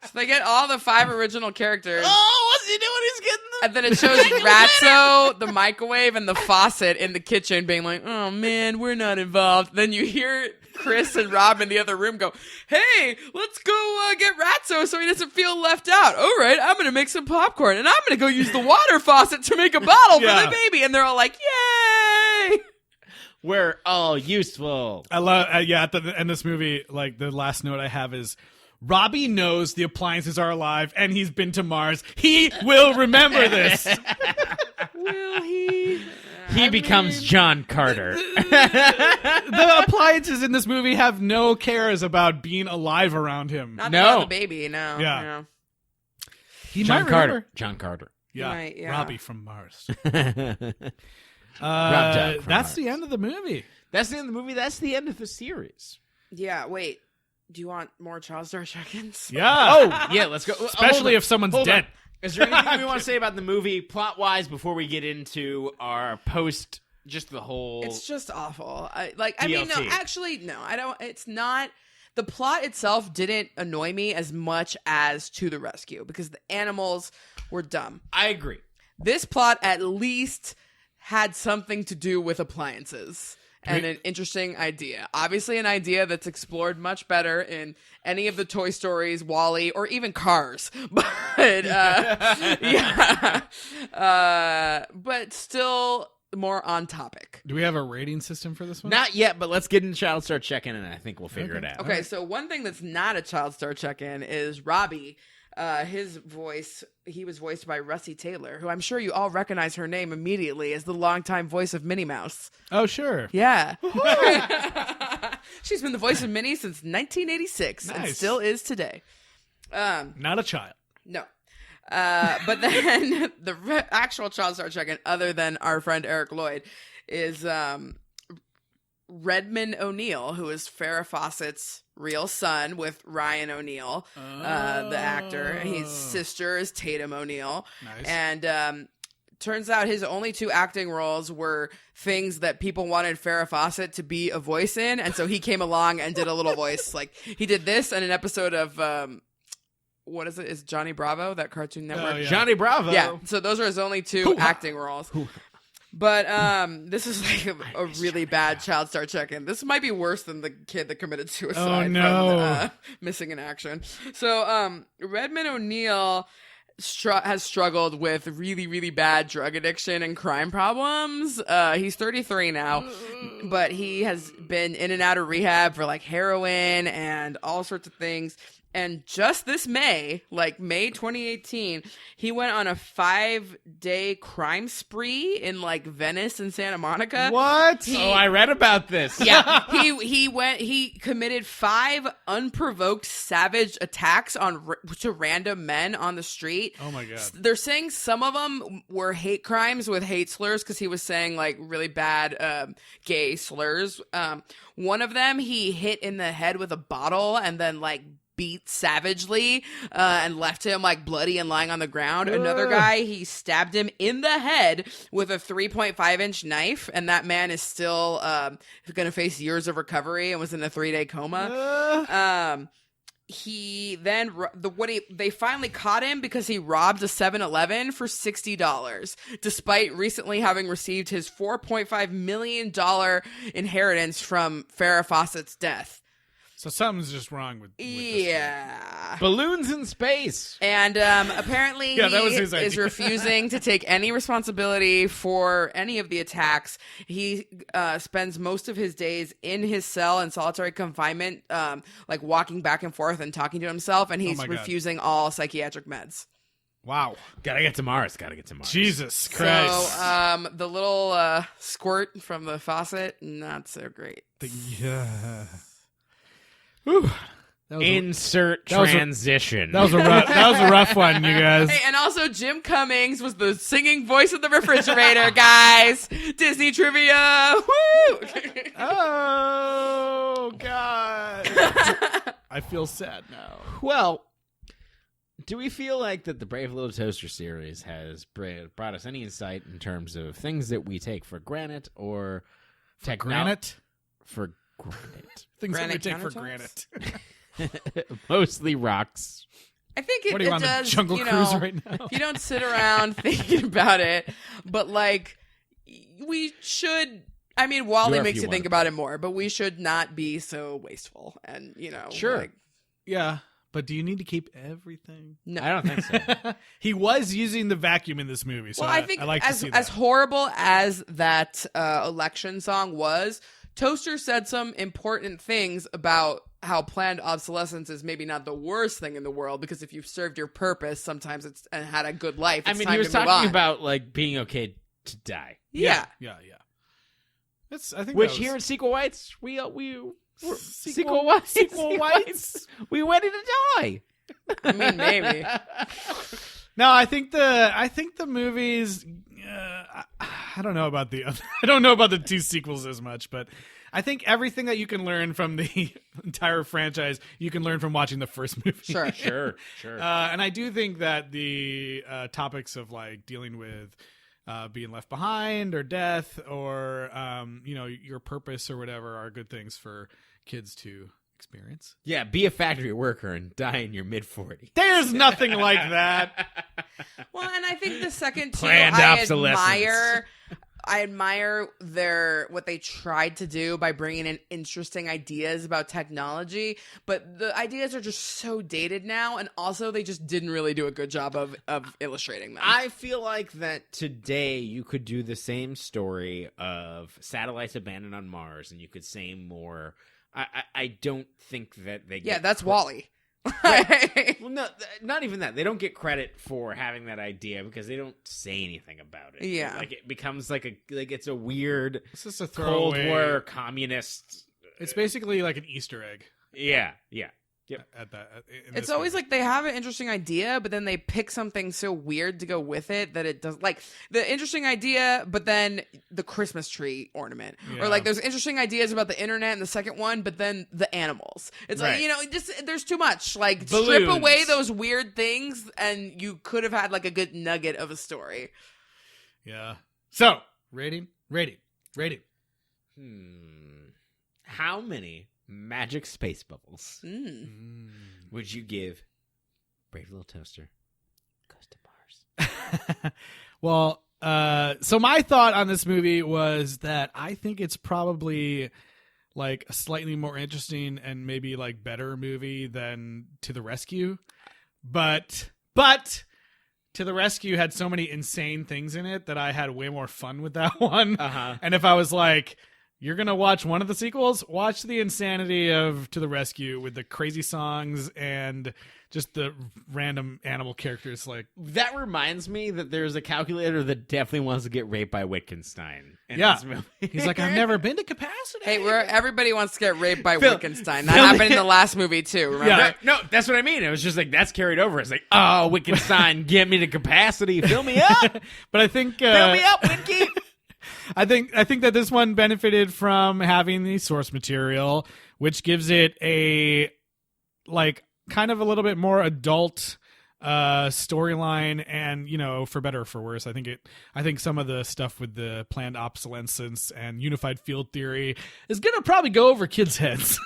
So they get all the 5 original characters. Oh, what's he doing? He's getting the... And then it shows Ratso, the microwave, and the faucet in the kitchen being like, oh man, we're not involved. Then you hear Chris and Rob in the other room go, hey, let's go get Ratso so he doesn't feel left out. All right, I'm going to make some popcorn, and I'm going to go use the water faucet to make a bottle for the baby. And they're all like, yay! We're all useful. I love, at the end of this movie, like the last note I have is, Robbie knows the appliances are alive and he's been to Mars. He will remember this. Will he? He becomes John Carter. The appliances in this movie have no cares about being alive around him. Not about the baby, no. Yeah. He John might Carter. remember. John Carter. Yeah. Might, yeah. Robbie from Mars. Rob Duck from that's Mars. the end of the movie. That's the end of the movie. That's the end of the series. Yeah, wait. Do you want more Child Star check-ins? Yeah. Oh, yeah, let's go. Especially if someone's dead. Is there anything we want to say about the movie plot-wise before we get into our post, just the whole... It's just awful. I don't. It's not... The plot itself didn't annoy me as much as To the Rescue because the animals were dumb. I agree. This plot at least had something to do with appliances. And an interesting idea. Obviously an idea that's explored much better in any of the Toy Stories, WALL-E, or even Cars. But, but still more on topic. Do we have a rating system for this one? Not yet, but let's get in Child Star check-in, and I think we'll figure it out. Okay, so one thing that's not a Child Star check-in is Robbie. His voice, he was voiced by Russie Taylor, who I'm sure you all recognize her name immediately as the longtime voice of Minnie Mouse. Oh, sure. Yeah. She's been the voice of Minnie since 1986 and still is today. Not a child. No. But then the actual Child Star check-in, other than our friend Eric Lloyd, is Redmond O'Neill, who is Farrah Fawcett's real son with Ryan O'Neal, the actor. His sister is Tatum O'Neal. Nice. And turns out his only 2 acting roles were things that people wanted Farrah Fawcett to be a voice in, and so he came along and did a little voice. Like, he did this in an episode of... what is it? Is Johnny Bravo, that Cartoon Network? Yeah. Johnny Bravo. Yeah, so those are his only 2 acting roles. But this is like a really bad Child Star check-in. This might be worse than the kid that committed suicide Oh, no. from Missing in Action. So Redmond O'Neill has struggled with really, really bad drug addiction and crime problems. He's 33 now, but he has been in and out of rehab for like heroin and all sorts of things. And just this May, like May 2018, he went on a 5-day crime spree in like Venice and Santa Monica. What? I read about this. Yeah, he committed 5 unprovoked savage attacks to random men on the street. Oh my God. They're saying some of them were hate crimes with hate slurs because he was saying like really bad gay slurs. One of them he hit in the head with a bottle and then like beat savagely and left him like bloody and lying on the ground. Another guy, he stabbed him in the head with a 3.5-inch knife, and that man is still going to face years of recovery and was in a 3-day coma. He then they finally caught him because he robbed a 7-Eleven for $60, despite recently having received his $4.5 million inheritance from Farrah Fawcett's death. So something's just wrong with this Yeah. Balloons in space. And apparently Yeah, that was he his is idea. refusing to take any responsibility for any of the attacks. He spends most of his days in his cell in solitary confinement, like walking back and forth and talking to himself, and he's my God. refusing all psychiatric meds. Wow. Gotta get to Mars. Jesus Christ. So the little squirt from the faucet, not so great. Yeah. Whew. That was Insert that was a- transition. that was a rough one, you guys. Hey, and also Jim Cummings was the singing voice of the refrigerator, guys. Disney trivia. Woo! Oh God. I feel sad now. Well, do we feel like that the Brave Little Toaster series has brought us any insight in terms of things that we take for granted or Granite? For granted. Things that we Granite take for countertops? granted. Mostly rocks. I think it, What are you it on does, the Jungle you Cruise know, right now? you don't sit around thinking about it, but like we should. I mean, Wally if makes you you think want. about it more, but we should not be so wasteful. And Sure. like, Yeah, but do you need to keep everything? no. I don't think so. He was using the vacuum in this movie, so Well, I think I like to as see as that. horrible as that election song was, Toaster said some important things about how planned obsolescence is maybe not the worst thing in the world, because if you've served your purpose, sometimes it's and had a good life. I It's mean, time he was to move talking on. about like being okay to die. yeah. yeah. That's I think Which that was, here in Sequel Whites, Sequel Whites. we went in to die. I mean, maybe. No, I think the movies. I don't know about the other, I don't know about the 2 sequels as much, but I think everything that you can learn from the entire franchise, you can learn from watching the first movie. Sure. Sure. And I do think that the topics of like dealing with being left behind or death or your purpose or whatever are good things for kids to experience. Yeah, be a factory worker and die in your mid-40s. There's nothing like that. Well, and I think the second two, Planned obsolescence. I admire what they tried to do by bringing in interesting ideas about technology, but the ideas are just so dated now, and also they just didn't really do a good job of illustrating them. I feel like that today you could do the same story of satellites abandoned on Mars, and you could say more. I don't think that they get that's Wally. Well, no, not even that. They don't get credit for having that idea because they don't say anything about it. Yeah. Like it becomes like it's a weird It's just a Cold throwaway. War communist. It's basically like an Easter egg. Yeah. At that, in It's this always movie. like they have an interesting idea, but then they pick something so weird to go with it that it does, like the interesting idea, but then the Christmas tree ornament, Yeah. or like there's interesting ideas about the internet in the second one, but then the animals. It's Right. like just there's too much. Like strip Balloons. away those weird things, and you could have had like a good nugget of a story. Yeah. So rating. How many magic space bubbles Mm. would you give Brave Little Toaster Goes to Mars? Well, so my thought on this movie was that I think it's probably like a slightly more interesting and maybe like better movie than To the Rescue, but To the Rescue had so many insane things in it that I had way more fun with that one. Uh-huh. And if I was like, you're going to watch one of the sequels, watch the insanity of To the Rescue with the crazy songs and just the random animal characters. Like That reminds me that there's a calculator that definitely wants to get raped by Wittgenstein. In Yeah. this movie. He's like, I've never been to Capacity. Hey, everybody wants to get raped by Phil- Wittgenstein. That happened in the last movie too. Remember? Yeah. No, that's what I mean. It was just like, that's carried over. It's like, oh, Wittgenstein, get me to Capacity. Fill me up. But I think Fill me up, Winky. I think that this one benefited from having the source material, which gives it a like kind of a little bit more adult storyline, and for better or for worse, I think some of the stuff with the planned obsolescence and unified field theory is gonna probably go over kids' heads.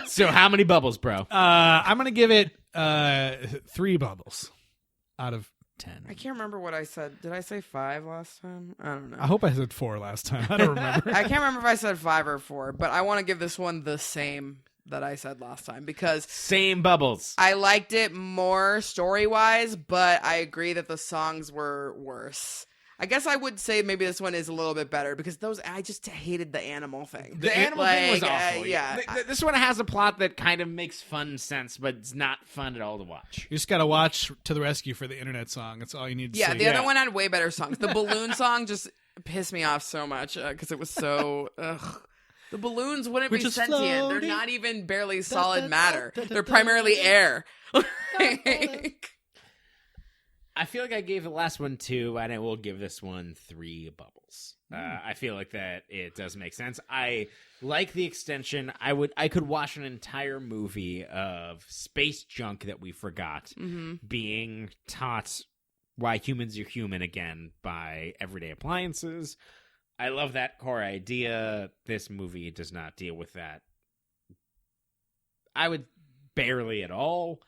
So how many bubbles, bro? I'm gonna give it 3 bubbles out of 10. I can't remember what I said. Did I say 5 last time? I don't know. I hope I said 4 last time. I don't remember. I can't remember if I said 5 or 4, but I want to give this one the same that I said last time because Same bubbles. I liked it more story-wise, but I agree that the songs were worse. I guess I would say maybe this one is a little bit better because I just hated the animal thing. The animal thing was awful. Yeah. This one has a plot that kind of makes fun sense, but it's not fun at all to watch. You just gotta watch To the Rescue for the internet song. That's all you need to see. Yeah, the other one had way better songs. The balloon song just pissed me off so much because it was so... Ugh. The balloons wouldn't We're be just sentient. floating. They're not even barely solid matter. They're primarily air. I feel like I gave the last one 2, and I will give this one 3 bubbles. I feel like that it does make sense. I like the extension. I could watch an entire movie of space junk that we forgot being taught why humans are human again by everyday appliances. I love that core idea. This movie does not deal with that. I would barely at all.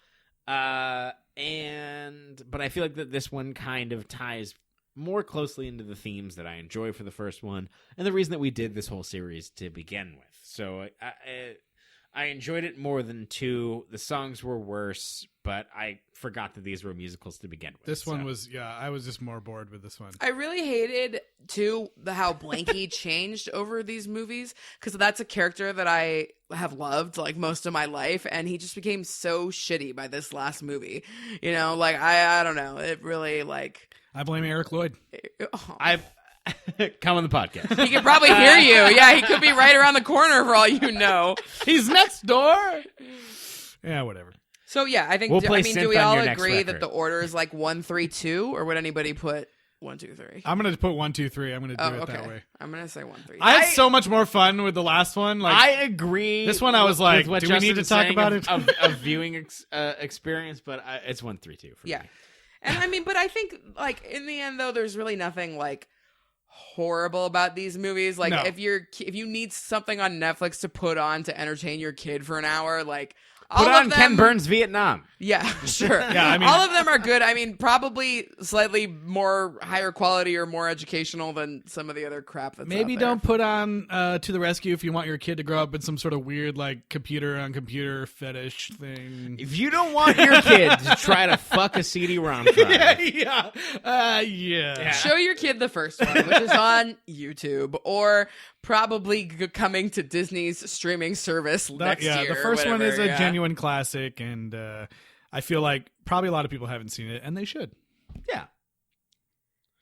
But I feel like that this one kind of ties more closely into the themes that I enjoy for the first one, and the reason that we did this whole series to begin with. So I enjoyed it more than 2. The songs were worse, but I forgot that these were musicals to begin with. This one was, I was just more bored with this one. I really hated, too, how Blanky changed over these movies, because that's a character that I have loved, like, most of my life, and he just became so shitty by this last movie. I don't know. It really, like... I blame Eric Lloyd. Oh. I've come on the podcast. He could probably hear you. Yeah, he could be right around the corner for all you know. He's next door. Yeah, whatever. So yeah, I think. We'll play do synth we on all your next agree record. that the order is like 1, 3, 2, or would anybody put 1, 2, 3? I'm gonna put 1, 2, 3. I'm gonna do it Okay. that way. I'm gonna say 1, 3. I had so much more fun with the last one. Like I agree. This one I was like, with what do we need to Justin's talk saying about of, it? of viewing experience, but it's 1, 3, 2 for Yeah. me. And I mean, but I think like in the end though, there's really nothing like horrible about these movies. Like No. if you need something on Netflix to put on to entertain your kid for an hour, like Put all on of them, Ken Burns' Vietnam. Yeah, sure. Yeah, I mean- all of them are good. I mean, probably slightly more higher quality or more educational than some of the other crap that's maybe out there. don't put on To the Rescue if you want your kid to grow up in some sort of weird like computer on computer fetish thing. If you don't want your kid to try to fuck a CD-ROM drive, yeah. Show your kid the first one, which is on YouTube, or probably coming to Disney's streaming service next year. The first one is a yeah. genuine classic, and I feel like probably a lot of people haven't seen it, and they should. yeah.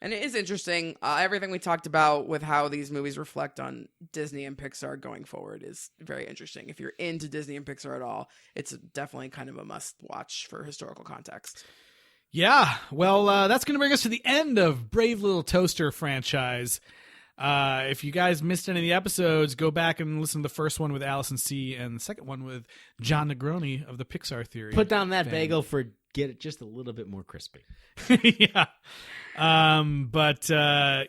And it is interesting. Everything we talked about with how these movies reflect on Disney and Pixar going forward is very interesting. If you're into Disney and Pixar at all, it's definitely kind of a must-watch for historical context. Yeah, well, that's going to bring us to the end of Brave Little Toaster franchise. If you guys missed any of the episodes, go back and listen to the first one with Allison C. and the second one with John Negroni of the Pixar Theory. Put down that fame. bagel for get it just a little bit more crispy. Yeah. But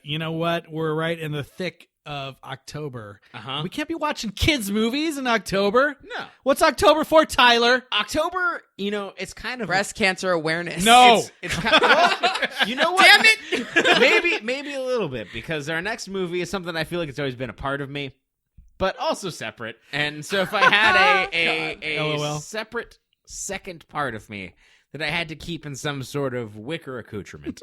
you know what? We're right in the thick of October. Uh-huh. We can't be watching kids' movies in October. No. What's October for, Tyler? October, it's kind of Breast cancer awareness. No. It's kind of, well, you know what? Damn it! maybe a little bit, because our next movie is something I feel like it's always been a part of me, but also separate. And so if I had a LOL. separate second part of me, that I had to keep in some sort of wicker accoutrement,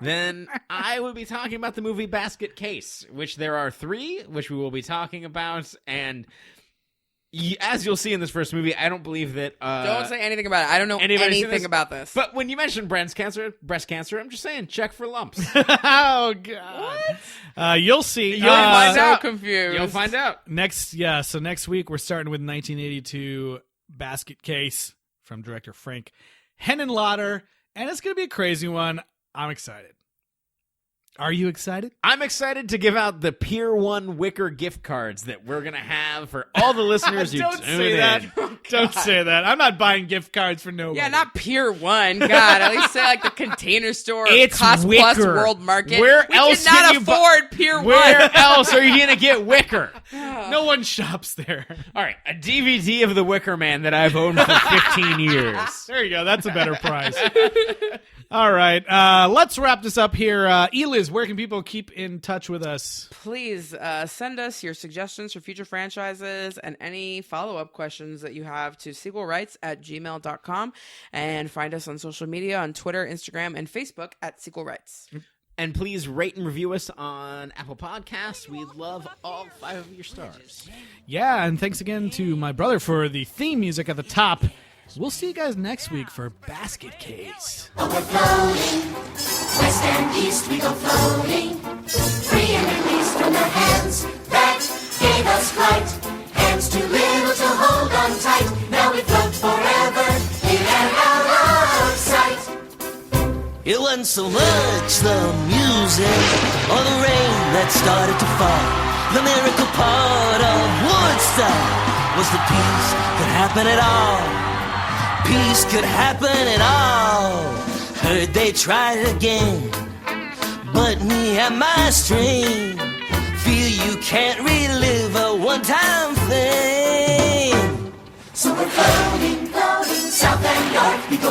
then I would be talking about the movie Basket Case, which there are 3, which we will be talking about, and as you'll see in this first movie, I don't believe that... don't say anything about it. I don't know anything about this. But when you mentioned breast cancer, I'm just saying, check for lumps. Oh, God. What? You'll see. You'll find out. Confused. You'll find out. So next week, we're starting with 1982 Basket Case from director Frank Henenlotter, and it's going to be a crazy one. I'm excited. Are you excited? I'm excited to give out the Pier 1 Wicker gift cards that we're going to have for all the listeners who Don't tune say in. that. Don't say that. I'm not buying gift cards for nobody. Yeah, not Pier 1. God, at least say like the Container Store, It's Cost Wicker. Plus World Market. Where we else cannot can you afford Pier 1. Where else are you going to get Wicker? No one shops there. All right, a DVD of The Wicker Man that I've owned for 15 years. There you go. That's a better price. All right. Let's wrap this up here. Eliz, where can people keep in touch with us? Please send us your suggestions for future franchises and any follow-up questions that you have to sequelrights@gmail.com, and find us on social media on Twitter, Instagram, and Facebook at Sequel Rights. And please rate and review us on Apple Podcasts. We love all 5 of your stars. Yeah, and thanks again to my brother for the theme music at the top. We'll see you guys next week for Basket Case. Oh, we're floating, west and east we go floating, free and released from the hands that gave us flight. Hands too little to hold on tight, now we float forever, in and out of sight. It wasn't so much the music or the rain that started to fall. The miracle part of Woodstock was the peace that happened at all. Peace could happen at all. Heard they tried it again, but me and my string feel you can't relive a one-time thing. So we're floating, floating, south and north we go